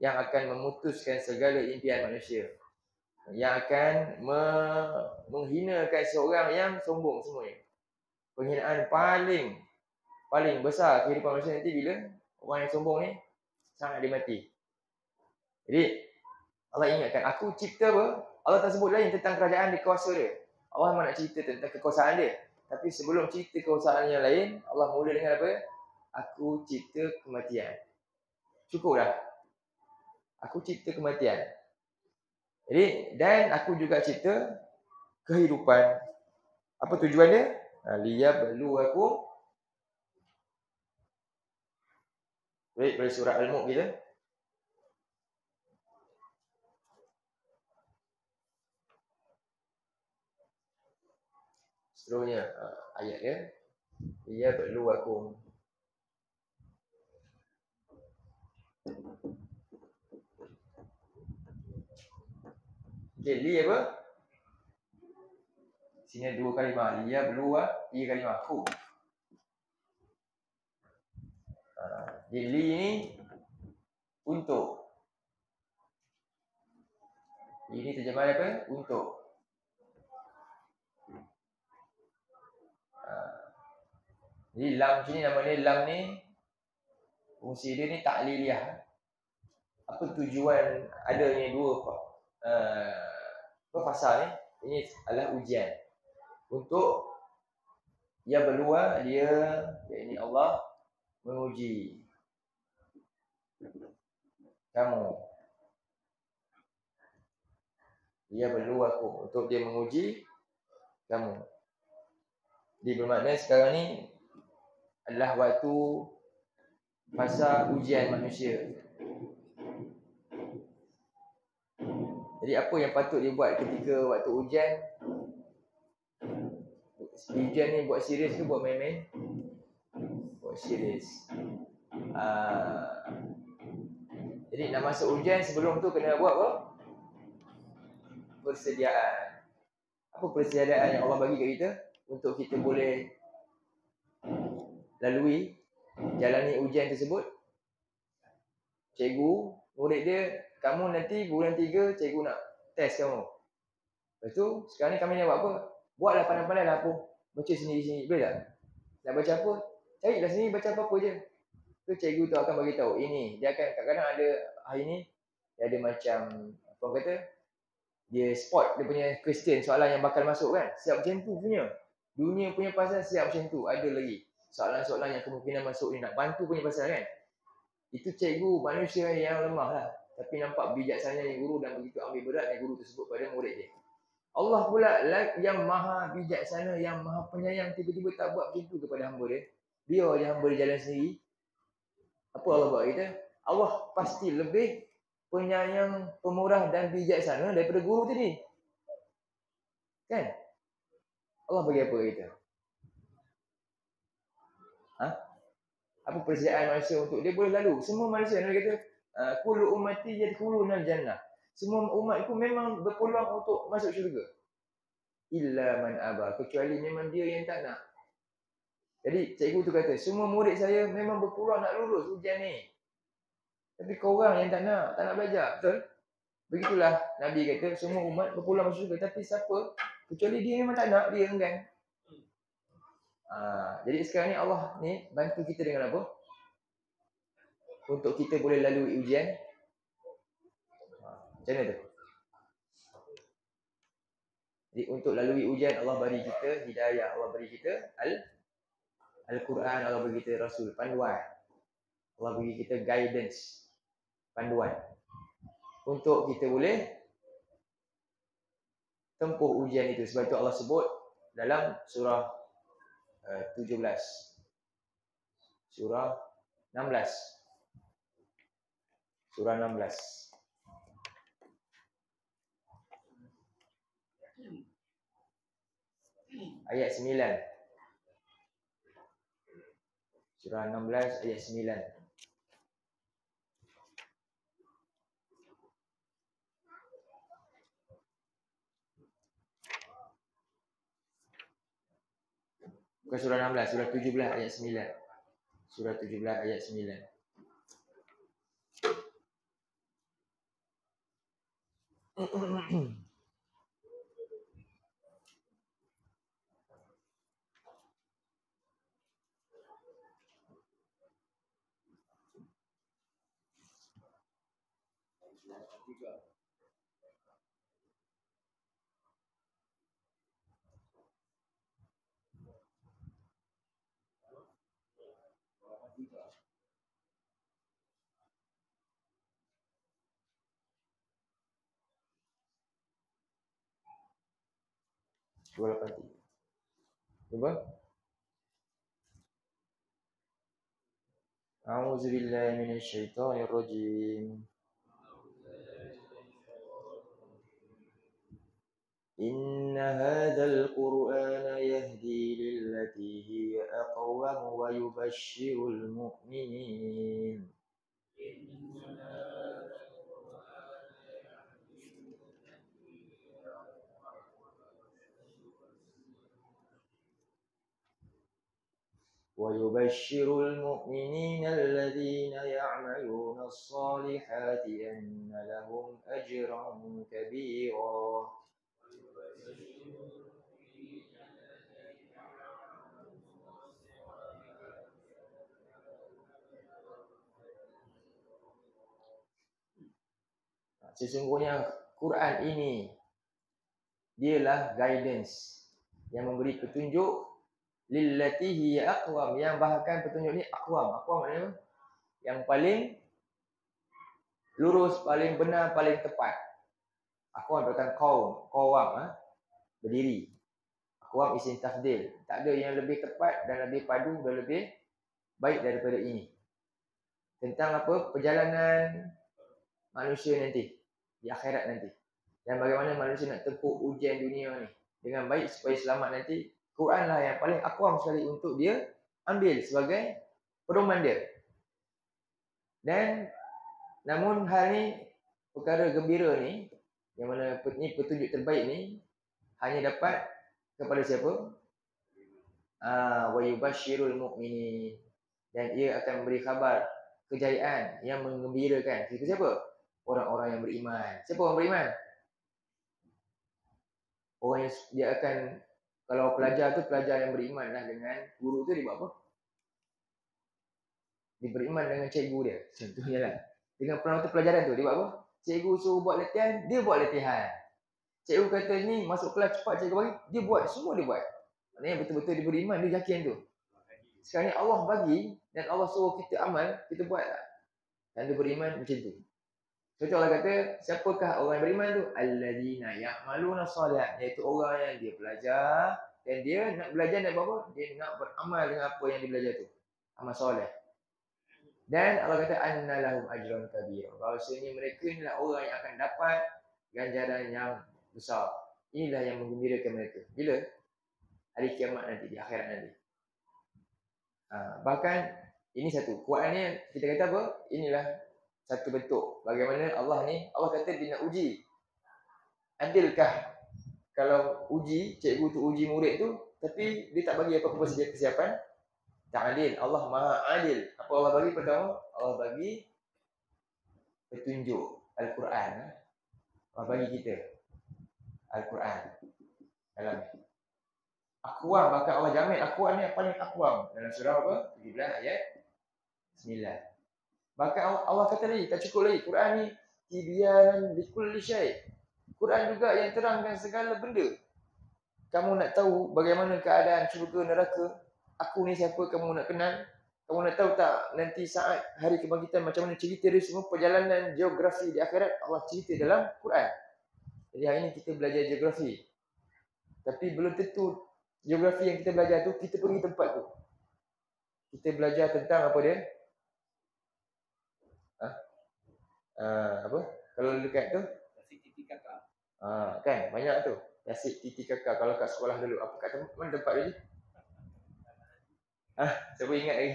yang akan memutuskan segala impian manusia, yang akan menghinakan seorang yang sombong semuanya. Penghinaan paling besar kehidupan manusia nanti bila orang yang sombong ni sangat dia mati. Jadi Allah ingatkan, aku cipta apa? Allah tak sebut lain tentang kerajaan di kuasa dia. Allah memang nak cerita tentang kekuasaan dia. Tapi sebelum cerita kekuasaan yang lain, Allah mula dengan apa? Aku cipta kematian. Cukup dah. Aku cipta kematian. Jadi, dan aku juga cipta kehidupan. Apa tujuan dia? Liyabluwakum. Baik, pada surah Al-Mulk kita. Seterusnya ayat dia. Liyabluwakum. Okay, li apa? Sini ada 2 kalimah. Liyabluwa, 3 kalimah. Ku. Jadi li ni untuk. Ini terjemahan apa? Untuk. Jadi lam sini, nama dia lam ni, fungsi dia ni ta'liliyah. Apa tujuan adanya 2 fasal ni? Ini adalah ujian. Untuk ya berluar dia, yakni Allah menguji kamu. Dia berluar aku, untuk dia menguji kamu. Jadi bermakna sekarang ni adalah waktu fasa ujian manusia. Jadi apa yang patut dia buat ketika waktu hujan? Hujan ni buat serius ke buat main-main? Buat serius. Jadi nak masuk hujan sebelum tu kena buat apa? Persediaan. Apa persediaan yang Allah bagi kat kita untuk kita boleh lalui jalani ujian tersebut? Cikgu, murid dia, kamu nanti bulan 3 cikgu nak test kamu. Lepas tu sekarang ni kami nak buat apa? Buatlah pandai-pandai lah apa. Baca sendiri-sendiri. Boleh tak? Nak baca apa? Carilah sendiri baca apa-apa je. Tu cikgu tu akan bagi tahu. Ini dia akan kadang-kadang ada hari ni dia ada macam apa orang kata? Dia spot dia punya question soalan yang bakal masuk kan. Siap macam tu punya. Dunia punya pasal siap macam tu. Ada lagi soalan-soalan yang kemungkinan masuk ni nak bantu punya pasal kan. Itu cikgu manusia yang lemah lah. Tapi nampak bijaksananya guru dan begitu ambil beratnya guru tersebut pada murid dia. Allah pula yang maha bijaksana, yang maha penyayang tiba-tiba tak buat macam tu kepada hamba dia. Biar je hamba dia jalan sendiri. Apa Allah buat kita? Allah pasti lebih penyayang, pemurah dan bijaksana daripada guru tadi. Kan? Allah bagi apa kita? Apa persediaan manusia untuk dia boleh lalu? Semua manusia Nabi kata, kullu ummati yadkhuluna al-jannah. Semua umat itu memang berpeluang untuk masuk syurga. Illa man aba, kecuali memang dia yang tak nak. Jadi cikgu tu kata, semua murid saya memang berpeluang nak lulus ujian ni. Tapi korang yang tak nak belajar. Betul? Begitulah Nabi kata, semua umat berpeluang masuk syurga. Tapi siapa? Kecuali dia memang tak nak, dia enggan. Jadi sekarang ni Allah ni bantu kita dengan apa? Untuk kita boleh lalui ujian. Macam mana tu? Jadi untuk lalui ujian Allah beri kita hidayah, Allah beri kita Al-Quran, Allah beri kita Rasul, panduan. Allah beri kita guidance, panduan. Untuk kita boleh tempuh ujian itu. Sebab itu Allah sebut dalam surah 17. Surah 16. Surah 16. Ayat 9. Surah 16 ayat 9. Bukan surah 16, surah 17 ayat 9. Surah 17 ayat 9. Surah 83. Cuba. A'udzu billahi minasyaitonir rajim. Inna hadzal Qur'ana yahdi lillati hiya aqwam wa yubashshirul mu'minin. ويبشر المؤمنين الذين يعملون الصالحات أن لهم أجرا كبيرا. Sesungguhnya Quran ini dialah guidance yang memberi petunjuk lillati hiya aqwam, yang bahkan petunjuk ni aqwam. Aqwam maknanya yang paling lurus, paling benar, paling tepat. Aqwam bukan qawam, berdiri. Aqwam isim tafdil. Tak ada yang lebih tepat dan lebih padu dan lebih baik daripada ini. tentang apa? Perjalanan manusia nanti di akhirat nanti. Dan bagaimana manusia nak tempuh ujian dunia ni dengan baik supaya selamat nanti. Quran lah yang paling akwam sekali untuk dia ambil sebagai pedoman dia. Dan namun hal ni, perkara gembira ni, yang mana ni petunjuk terbaik ni hanya dapat kepada siapa? Wa yubashshirul mu'minin. Dan ia akan memberi khabar kejayaan yang menggembirakan. Itu siapa? Orang-orang yang beriman. Siapa orang beriman? Orang yang dia akan, kalau pelajar tu pelajar yang beriman lah dengan guru tu, dia buat apa? Dia beriman dengan cikgu dia. Contohnya lah. Dengan penonton pelajaran tu, dia buat apa? Cikgu suruh buat latihan, dia buat latihan. Cikgu kata ni masuk kelas cepat cikgu bagi, dia buat, semua dia buat. Maknanya betul-betul dia beriman, dia yakin tu. Sekarang ni Allah bagi dan Allah suruh kita amal, kita buat tak? Dan dia beriman macam tu. Contoh Allah kata, siapakah orang yang beriman tu? Alladzina ya'maluna shalihat, iaitu orang yang dia belajar dan dia nak belajar nak buat apa? Dia nak beramal dengan apa yang dia belajar tu. Amal soleh. Dan Allah kata annalahum ajran kabira. Bahawasanya mereka inilah orang yang akan dapat ganjaran yang besar. Inilah yang menggembirakan mereka. Bila? Hari kiamat nanti, di akhirat nanti. Bahkan ini satu. Quran ni kita kata apa? Inilah satu bentuk. Bagaimana Allah ni, Allah kata dia nak uji. Adilkah kalau uji, cikgu tu uji murid tu, tapi dia tak bagi apa-apa persiapan? Tak adil. Allah maha adil. Apa Allah bagi pertama? Allah bagi petunjuk Al-Quran. Allah bagi kita Al-Quran dalam akwam. Bahkan Allah jamin akwam ni yang paling akwam. Dalam surah apa? 17 ayat 9. Bahkan Allah kata lagi, tak cukup lagi. Quran ni tibyanan likulli syai'. Quran juga yang terangkan segala benda. Kamu nak tahu bagaimana keadaan syurga neraka? Aku ni siapa, kamu nak kenal? Kamu nak tahu tak nanti saat hari kebangkitan macam mana cerita dia semua, perjalanan geografi di akhirat Allah cerita dalam Quran. Jadi hari ini kita belajar geografi. Tapi belum tentu geografi yang kita belajar tu kita pergi tempat tu. Kita belajar tentang apa dia? Apa? Kalau dekat tu Tasik Titi Kakak. Kan banyak tu. Tasik Titi Kakak kalau kat sekolah dulu. Apa kat mana tempat dia? Siapa ingat lagi?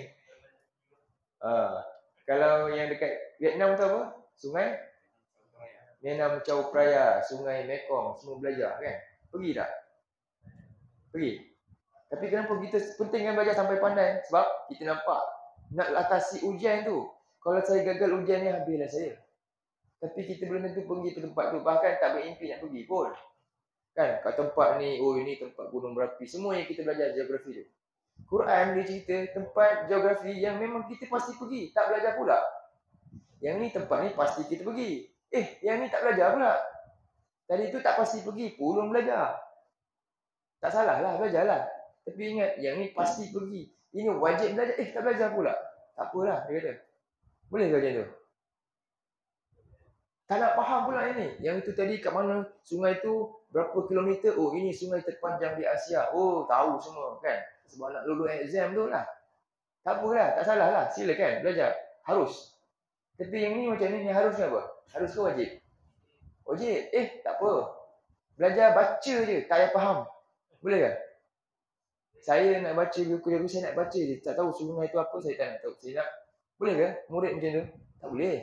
Kalau yang dekat Vietnam tu apa? Sungai Vietnam Chao Phraya, Sungai Mekong, semua belajar kan? Pergi tak? Pergi. Tapi kenapa kita pentingkan belajar sampai pandai? Sebab kita nampak nak atasi ujian tu. Kalau saya gagal ujian ni, habislah saya. Tapi kita belum tentu pergi ke tempat tu. Bahkan tak berimpi nak pergi pun. Kan? Kat tempat ni, oh ini tempat gunung berapi. Semua yang kita belajar geografi tu. Quran dia cerita tempat geografi yang memang kita pasti pergi. Tak belajar pula. Yang ni tempat ni pasti kita pergi. Yang ni tak belajar pula. Tadi tu tak pasti pergi, belum belajar. Tak salah lah, belajarlah. Tapi ingat, yang ni pasti pergi. Ini wajib belajar, tak belajar pula. Tak apalah, dia kata. Boleh ke macam tu? Tak nak faham pula ini. Yang itu tadi kat mana sungai tu, berapa kilometer. Oh, ini sungai terpanjang di Asia. Oh, tahu semua kan. Sebab nak lulus exam tu lah. Tak apalah, tak salah lah. Silakan belajar. Harus. Tapi yang ni macam ni harus apa? Harus ke wajib? Wajib. Tak apa. Belajar baca je, tak payah faham. Boleh ke? Saya nak baca buku dia, saya nak baca je. Tak tahu sungai tu apa, saya tak nak tahu. Saya nak. Boleh ke? Murid macam tu? Tak boleh.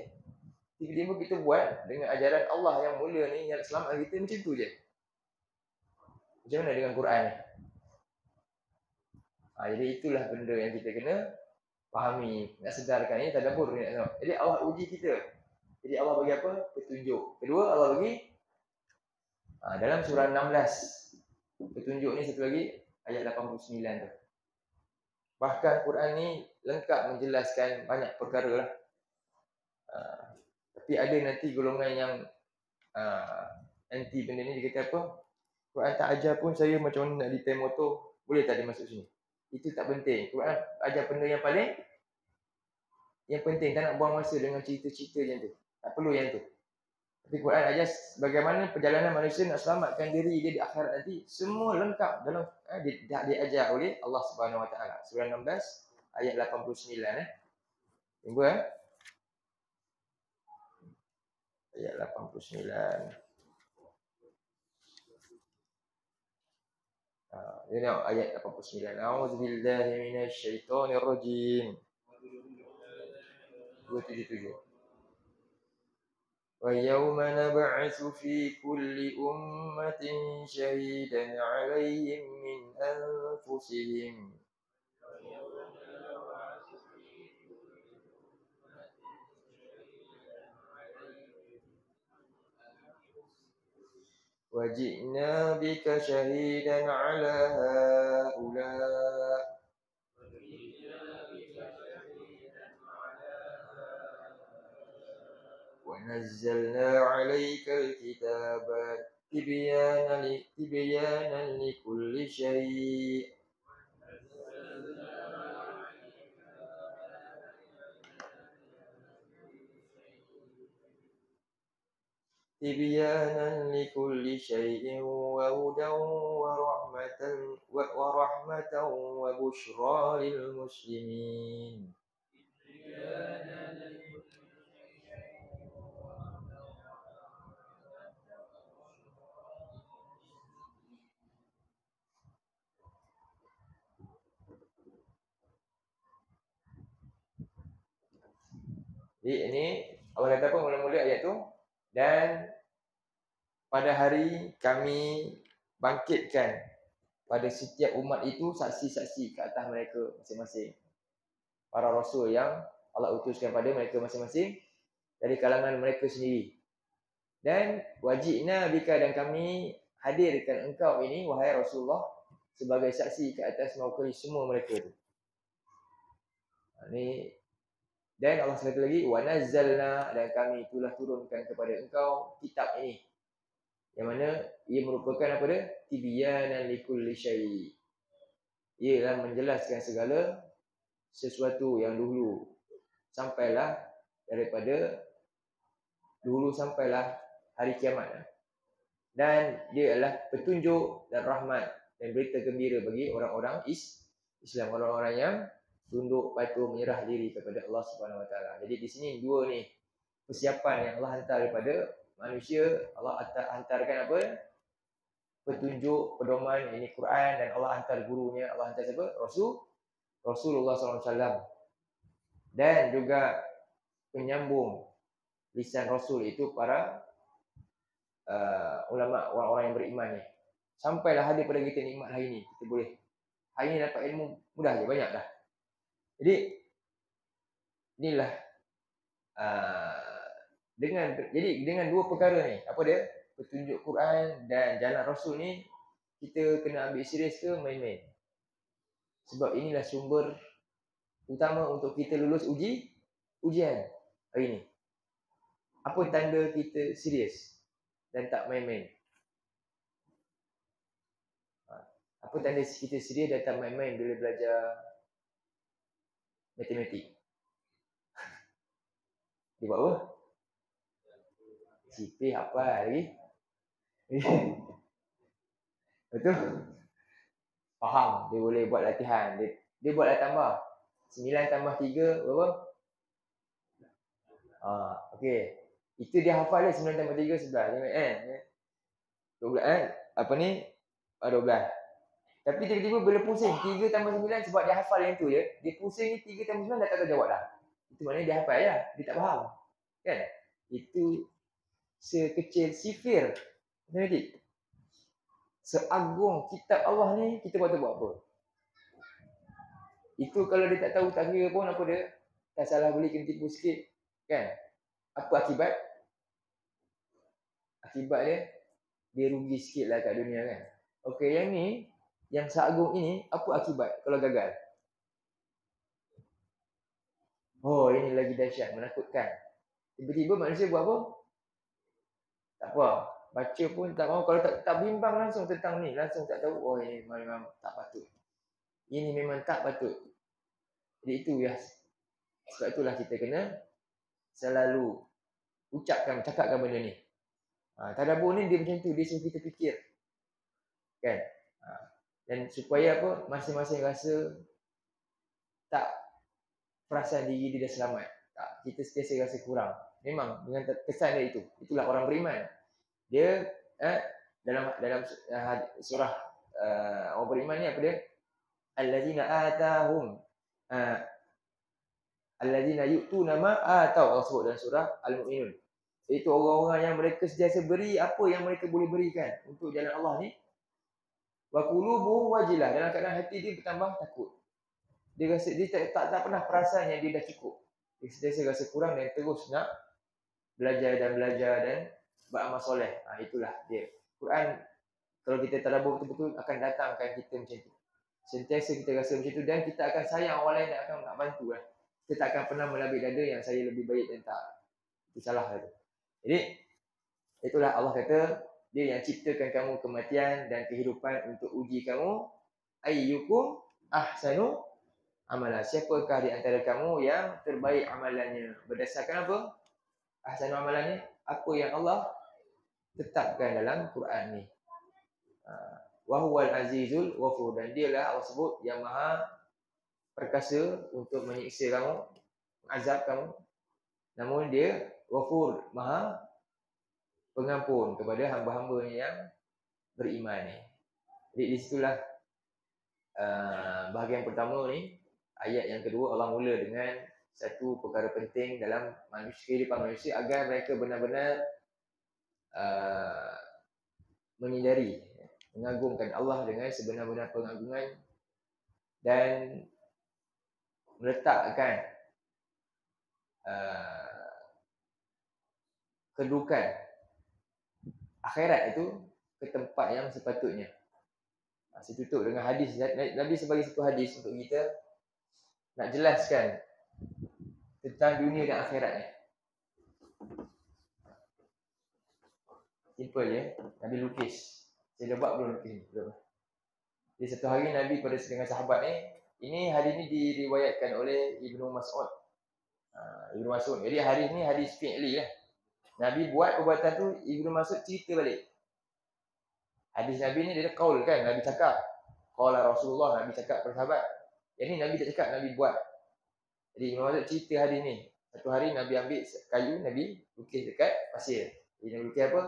Tiba-tiba kita buat dengan ajaran Allah yang mulia ni, yang selamat kita macam tu je. Macam mana dengan Quran ni? Jadi itulah benda yang kita kena fahami. Nak sedarkan ni tadabbur ni nak tahu. Jadi Allah uji kita. Jadi Allah bagi apa? Petunjuk. Kedua Allah bagi dalam surah 16. Petunjuk ni satu lagi ayat 89 tu. Bahkan Quran ni lengkap menjelaskan banyak perkara lah. Tapi ada nanti golongan yang anti benda ni. Dia kata apa? Quran tak ajar pun saya macam mana nak repair motor. Boleh tak dia masuk sini? Itu tak penting. Quran ajar benda yang paling yang penting. Tak nak buang masa dengan cerita-cerita yang tu. Tak perlu yang tu. Tapi Quran ajar bagaimana perjalanan manusia nak selamatkan diri dia di akhirat nanti. Semua lengkap dalam diajar oleh Allah Subhanahu Wa Taala. Surah 16 ayat 89 Tunggu Ayat 89. Ini ayat 89. A'udzubillahi minasyaitonirrajim. 277. وَيَوْمَ نَبْعَثُ فِي كُلِّ أُمَّةٍ شَهِيدًا عَلَيْهِمْ مِنْ أَنْفُسِهِمْ وَجِئْنَا بِكَ شَهِيدًا عَلَى هَؤُلَاءِ وَنَزَّلْنَا عَلَيْكَ الْكِتَابَ تِبْيَانًا لِكُلِّ شَيْءٍ وهدى ورحمة وبشرى للمسلمين. Jadi ini Allah kata apa mula-mula ayat tu, dan pada hari kami bangkitkan pada setiap umat itu saksi-saksi ke atas mereka masing-masing. Para rasul yang Allah utuskan pada mereka masing-masing dari kalangan mereka sendiri. Dan wajibna bika, dan kami hadirkan engkau ini wahai Rasulullah sebagai saksi ke atas muka semua mereka tu. Ini, dan Allah sekali lagi wa nazzalna, dan kami telah turunkan kepada engkau kitab ini, yang mana ia merupakan apa dia? Tibyanan likulli syai'. Ialah menjelaskan segala sesuatu yang dulu sampailah daripada dulu sampailah hari kiamat. Dan dia adalah petunjuk dan rahmat dan berita gembira bagi orang-orang Islam, orang-orang yang tunduk patuh menyerah diri kepada Allah Subhanahu Wa Taala. Jadi di sini dua ni persiapan yang Allah hantar daripada manusia. Allah hantarkan apa? Petunjuk, pedoman, ini Quran, dan Allah hantar gurunya. Allah hantar siapa? Rasulullah SAW. Dan juga penyambung lisan Rasul itu para ulama, orang-orang yang beriman ni. Sampailah hadir pada kita nikmat hari ni. Kita boleh hari ni dapat ilmu mudah je, banyak dah. Jadi inilah dengan dua perkara ni, apa dia? Petunjuk Quran dan jalan Rasul ni, kita kena ambil serius ke main-main? Sebab inilah sumber utama untuk kita lulus ujian hari ni. Apa tanda kita serius dan tak main-main? Apa tanda kita serius dan tak main-main bila belajar matematik? Dia buat apa? CP hafal lagi. Betul? Faham. Dia boleh buat latihan. Dia buatlah tambah. 9 tambah 3 berapa? Okey. Itu dia hafal dia 9 tambah 3 11. 12 apa ni? 12. Tapi tiba-tiba bila pusing 3 tambah 9, sebab dia hafal yang tu je. Dia pusing ni 3 tambah 9 dah tak tahu jawab dah. Itu maknanya dia hafal je. Dia tak faham. Kan? Itu sekecil sifir matematik. Seagung kitab Allah ni, kita buat apa? Itu kalau dia tak tahu tak kira pun apa dia? Tak salah beli, kena tipu sikit. Kan? Apa akibat? Akibat dia rugi sikit lah kat dunia kan. Okey, yang ni, yang seagung ini, apa akibat kalau gagal? Oh, ini lagi dahsyat, menakutkan. Tiba-tiba manusia buat apa? Tak apa. Baca pun tak mahu. Kalau tak bimbang langsung tentang ni, langsung tak tahu. Oh, ini memang tak patut. Ini memang tak patut. Jadi itu ya. Sebab itulah kita kena selalu cakapkan benda ni. Tadabbur ni dia macam tu, dia suruh kita fikir. Kan? Dan supaya apa? Masing-masing rasa tak perasan diri dia dah selamat. Tak, kita sentiasa rasa kurang. Memang dengan kesan dia itu. Itulah orang beriman. Dia dalam surah orang beriman ni apa dia? Allazina atahum allazina yu'tuna ma atau Allah sebut dalam surah Al-Mu'minun. Itu orang-orang yang mereka sentiasa beri apa yang mereka boleh berikan untuk jalan Allah ni. Wa qulubuhum wajilah, dalam keadaan hati dia bertambah takut. Dia rasa dia tak pernah perasan yang dia dah cukup. Dia sentiasa rasa kurang dan terus nak belajar dan beramal soleh. Itulah dia. Quran kalau kita tadabbur betul-betul akan datangkan kita macam tu. Sentiasa kita rasa macam tu dan kita akan sayang orang lain dan akan nak bantu lah. Kita tak akan pernah melabik dada yang saya lebih baik dan tak. Itu salah tu. Jadi itulah Allah kata dia yang ciptakan kamu kematian dan kehidupan untuk uji kamu. Ayyukum ahsanu amala. Siapakah di antara kamu yang terbaik amalannya? Berdasarkan apa? Ahsanu amalannya apa yang Allah tetapkan dalam Quran ni. Wa huwal azizul ghafur, dan dialah Allah sebut yang maha perkasa untuk menyiksa kamu, azab kamu. Namun dia ghafur, maha pengampun kepada hamba-hambanya yang beriman ni. Jadi di situlah bahagian pertama ni. Ayat yang kedua Allah mula dengan satu perkara penting dalam kehidupan manusia agar mereka benar-benar menyinari, mengagungkan Allah dengan sebenar-benar pengagungan dan meletakkan kedudukan akhirat itu ke tempat yang sepatutnya. Saya tutup dengan hadis Nabi sebagai satu hadis untuk kita nak jelaskan tentang dunia dan akhirat ni. Simple je. Nabi lukis. Saya dah buat belum lukis ni? Belum. Jadi satu hari Nabi pada dengan sahabat ni, ini hadis ni diriwayatkan oleh Ibnu Mas'ud. Ibnu Mas'ud. Jadi hadis ni hadis fi'li lah. Nabi buat perbuatan tu, Ibnu Mas'ud cerita balik. Hadis Nabi ni dia qaul kan, Nabi cakap. Qala Rasulullah, Nabi cakap kepada sahabat. Yang ni Nabi tak cakap, Nabi buat. Jadi Ibnu Mas'ud cerita hadis ni. Satu hari Nabi ambil kayu, Nabi lukis dekat pasir. Jadi Nabi lukis apa?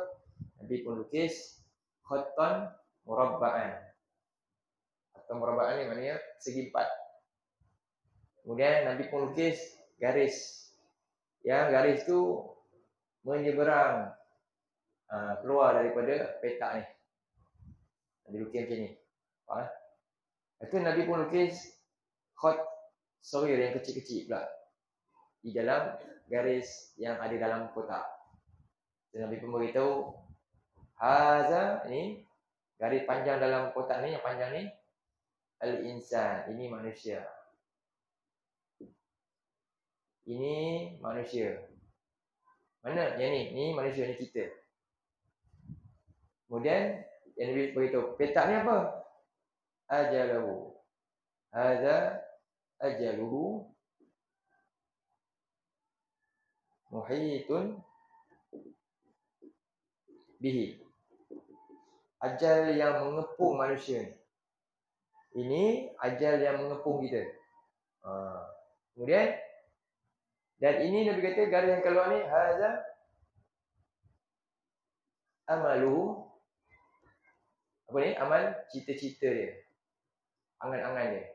Nabi pun lukis khattan murabba'an. Khattan murabba'an ni maknanya segi empat. Kemudian Nabi pun lukis garis. Yang garis tu menyeberang keluar daripada petak ni. Nabi lukis macam ni. Faham? Lepas tu Nabi pun lukis khat saghir yang kecil-kecil pula di dalam garis yang ada dalam kotak. Dan Nabi pun beritahu, haza ni garis panjang dalam kotak ni, yang panjang ni al-insan, ini manusia. Ini manusia. Mana yang ni? Ni manusia, ni kita. Kemudian yang Nabi beritahu, petak ni apa? Ajaluhu. Hadza ajaluhu muhitun bihi. Ajal yang mengepung manusia ni. Ini ajal yang mengepung kita. Kemudian dan ini Nabi kata garis yang keluar ni hadza amaluhu. Apa ni? Amal cita-cita dia. Angan-angan dia.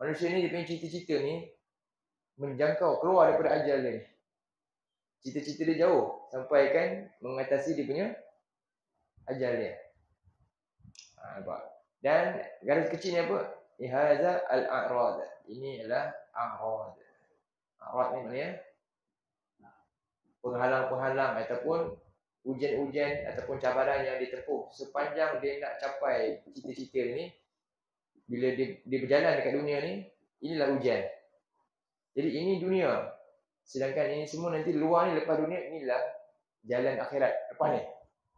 Manusia ni dia punya cita-cita ni menjangkau keluar daripada ajal dia ni. Cita-cita dia jauh sampai kan mengatasi dia punya ajal dia. Nampak? Dan garis kecil ni apa? Hadza al-a'rad. Ini adalah a'rad. A'rad ni maknanya penghalang-penghalang ataupun ujian-ujian ataupun cabaran yang ditempuh sepanjang dia nak capai cita-cita ni. Bila dia berjalan dekat dunia ni, inilah ujian. Jadi ini dunia. Sedangkan ini semua nanti luar ni, lepas dunia, inilah jalan akhirat. Lepas ni,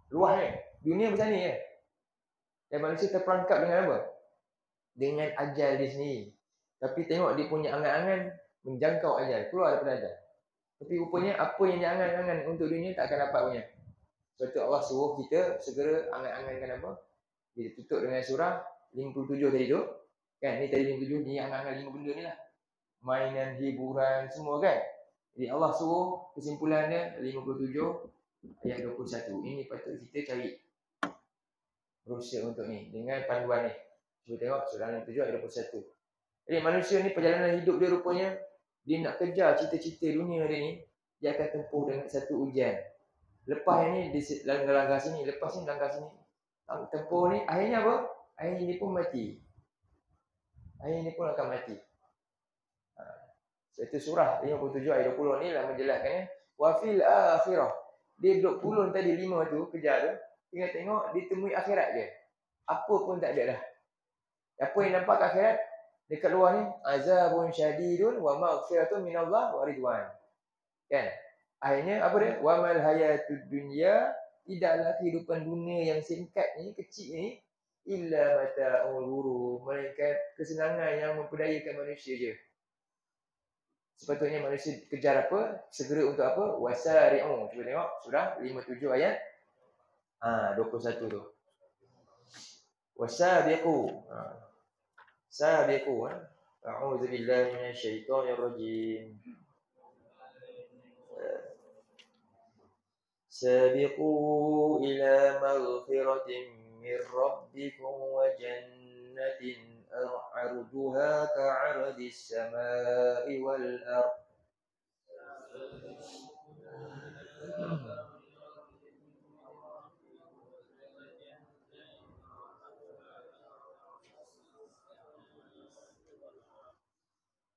luar ni, dunia macam ni kan. Dan manusia terperangkap dengan apa? Dengan ajal dia sendiri. Tapi tengok dia punya angan-angan menjangkau ajal, keluar daripada ajal. Tapi rupanya apa yang dia angan-angan untuk dunia tak akan dapat punya. Sebab tu Allah suruh kita segera angan-angankan apa? Dia tutup dengan surah 57 tadi tu. Kan, ni tadi 57, ni angan-angan 5 benda ni lah. Mainan, hiburan, semua kan. Jadi Allah suruh kesimpulannya 57 ayat 21. Ini patut kita cari berusaha untuk ni dengan panduan ni. Cuba tengok surah 57 ayat 21. Jadi manusia ni perjalanan hidup dia rupanya dia nak kejar cita-cita dunia dia ni, dia akan tempuh dengan satu ujian. Lepas ni dia langgar sini, lepas ni langgar sini. Tempuh ni akhirnya apa? Akhirnya dia pun mati. Akhirnya dia pun akan mati. Itu surah 57 ayat 20 ni lah menjelaskannya. Wa fil akhirah. Dia duduk pulun tadi 5 tu kejar tu, tinggal tengok ditemui akhirat je. Apa pun tak ada dah. Apa yang nampak kat akhirat? Dekat luar ni azabun syadidun wa maghfiratun minallah wa ridwan. Kan? Akhirnya apa dia? Wa mal hayatud dunya, tidaklah kehidupan dunia yang singkat ni, kecil ni, illa mata'ul ghurur, melainkan kesenangan yang memperdayakan manusia je. Sepatutnya manusia kejar apa? Segera untuk apa? Wasari'u. Cuba tengok surah 57 ayat 21 tu. Wasabiqu. Sabiqu. A'udzu billahi minasyaitonir rajim. Sabiqu ila maghfiratin min rabbikum wa jannatin arduha ka'ardis samai wal ard.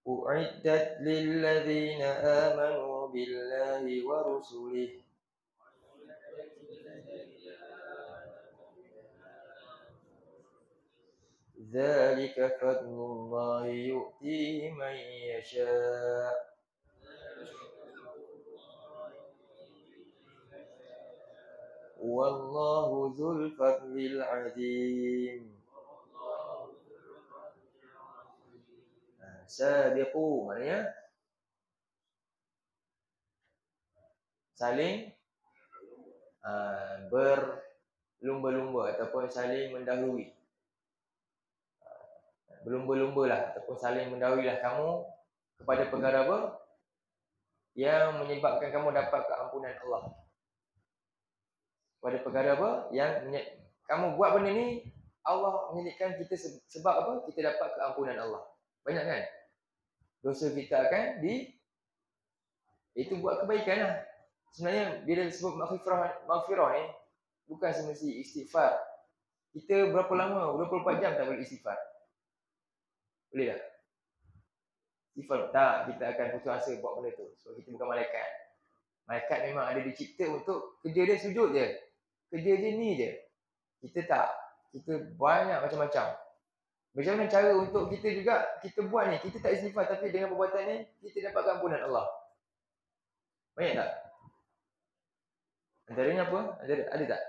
U'iddat lilladzina amanu billahi wa rusulihi. Dzalika fadlullahi yu'tihi man yasha'. Wallahu dzul fadlil 'adzim. Sabiqu maknanya saling berlumba-lumba ataupun saling mendahului. Berlumba-lumbalah ataupun saling mendahululah kamu kepada perkara apa yang menyebabkan kamu dapat keampunan Allah. Pada perkara apa yang kamu buat benda ni, Allah menyediakan kita sebab apa? Kita dapat keampunan Allah. Banyak kan? Dosa kita akan itu buat kebaikan lah. Sebenarnya bila disebut maghfirah ni bukan semesti istighfar. Kita berapa lama, 24 jam tak boleh istighfar? Boleh tak? Istighfar tak, kita akan putus asa buat benda tu. Sebab kita bukan malaikat. Malaikat memang ada dicipta untuk kerja dia sujud je. Kerja dia ni je. Kita tak. Kita banyak macam-macam. Macam mana cara untuk kita juga, kita buat ni, kita tak istighfar tapi dengan perbuatan ni, kita dapat keampunan Allah. Banyak tak? Antaranya apa? Ada tak?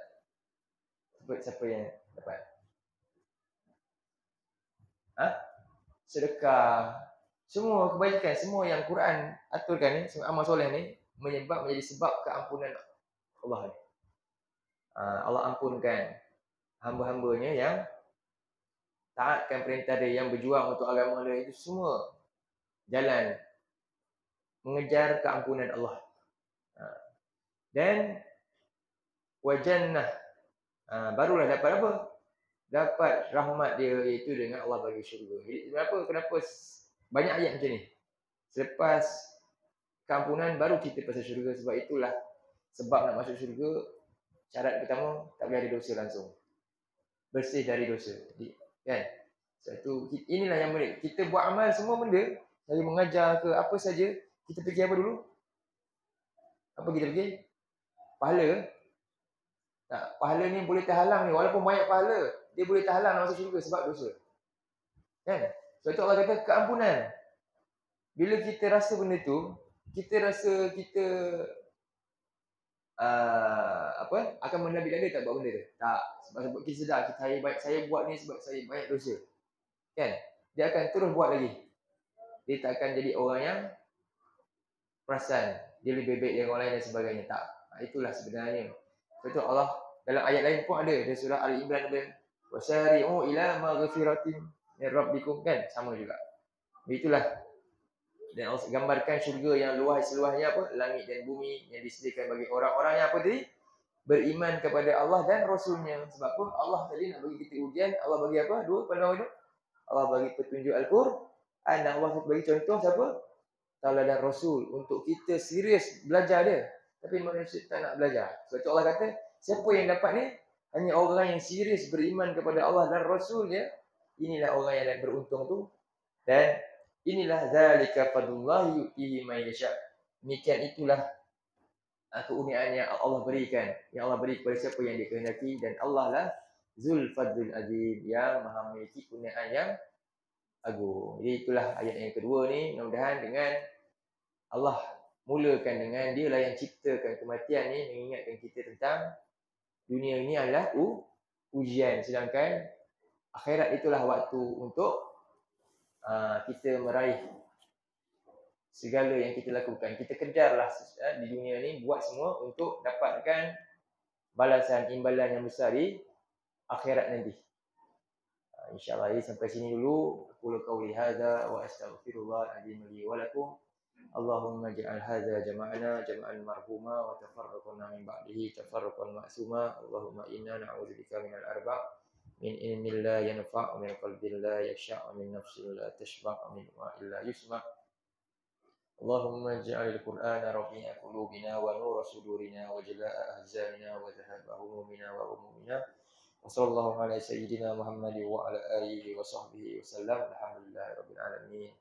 Siapa yang dapat? Sedekah. Semua kebaikan, semua yang Quran aturkan ni, semua amal soleh ni, menjadi sebab keampunan Allah ni. Allah ampunkan hamba-hambanya yang taatkan perintah dia, yang berjuang untuk agama dia, itu semua jalan mengejar keampunan Allah. Dan wajannah, barulah dapat apa? Dapat rahmat dia, iaitu dengan Allah bagi syurga. Jadi kenapa banyak ayat macam ni? Selepas keampunan baru kita pasal syurga. Sebab itulah sebab nak masuk syurga, syarat pertama tak boleh ada dosa langsung. Bersih dari dosa. Kan? Sebab itu inilah yang boleh kita buat amal semua benda, dari mengajar ke apa saja, kita fikir apa dulu? Apa kita fikir? Pahala. Tak, pahala ni boleh terhalang ni, walaupun banyak pahala, dia boleh terhalang nak masuk syurga sebab dosa. Kan? Sebab itu Allah kata keampunan. Bila kita rasa benda tu, kita rasa kita akan menambil dada tak buat benda tu. Tak, sebab kita sedar saya buat ni sebab saya banyak dosa. Kan? Dia akan terus buat lagi. Dia tak akan jadi orang yang perasan dia lebih baik dari orang lain dan sebagainya. Tak. Itulah sebenarnya. Betul, Allah dalam ayat lain pun ada. Dalam surah Ali Imran ada wasari'u ila maghfiratin min rabbikum, kan? Sama juga. Itulah Dan Allah gambarkan syurga yang luas seluasnya apa? Langit dan bumi yang disediakan bagi orang-orang yang apa tadi? Beriman kepada Allah dan Rasulnya. Sebab apa? Allah tadi nak bagi kita ujian. Allah bagi apa? Dua pandangan itu. Allah bagi petunjuk Al-Quran. Dan Allah bagi contoh siapa? Tauladan Rasul. Untuk kita serius belajar dia. Tapi manusia tak nak belajar. Sebab itu Allah kata, siapa yang dapat ni? Hanya orang yang serius beriman kepada Allah dan Rasulnya. Inilah orang yang beruntung tu. Dan inilah zalika fadlullah yu'tihi man yasha. Demikian itulah keuniaan yang Allah berikan. Yang Allah beri kepada siapa yang dikehendaki. Dan Allah lah Zul Fadlul Azim, yang maha memiliki keuniaan yang agung. Jadi itulah ayat yang kedua ni. Mudah-mudahan dengan Allah mulakan dengan dia lah yang ciptakan kematian ni, mengingatkan kita tentang dunia ini adalah ujian. Sedangkan akhirat itulah waktu untuk kita meraih segala yang kita lakukan. Kita kejarlah di dunia ni, buat semua untuk dapatkan balasan, imbalan yang besar di akhirat nanti. InsyaAllah ini sampai sini dulu. Aku qauli hadza wa astaghfirullah azim li wa lakum. Allahumma ja'al hadza jama'ana jama'an marhuma wa tafarraqna min ba'dihi tafarraqan ma'suma. Allahumma inna na'udzubika minal arba' min ilmin la yanfa' wa min qalbin la yakhsha' wa min nafsin la tashba' wa min ma'in la yusma'. Allahumma ja'alil Qur'ana rabi'a qulubina wa nura sudurina wa jala'a ahzanina wa dhahaba humumina wa umumina. Wa sallallahu ala sayyidina Muhammad wa ala alihi wa sahbihi wa sallam. Alhamdulillahirabbil alamin.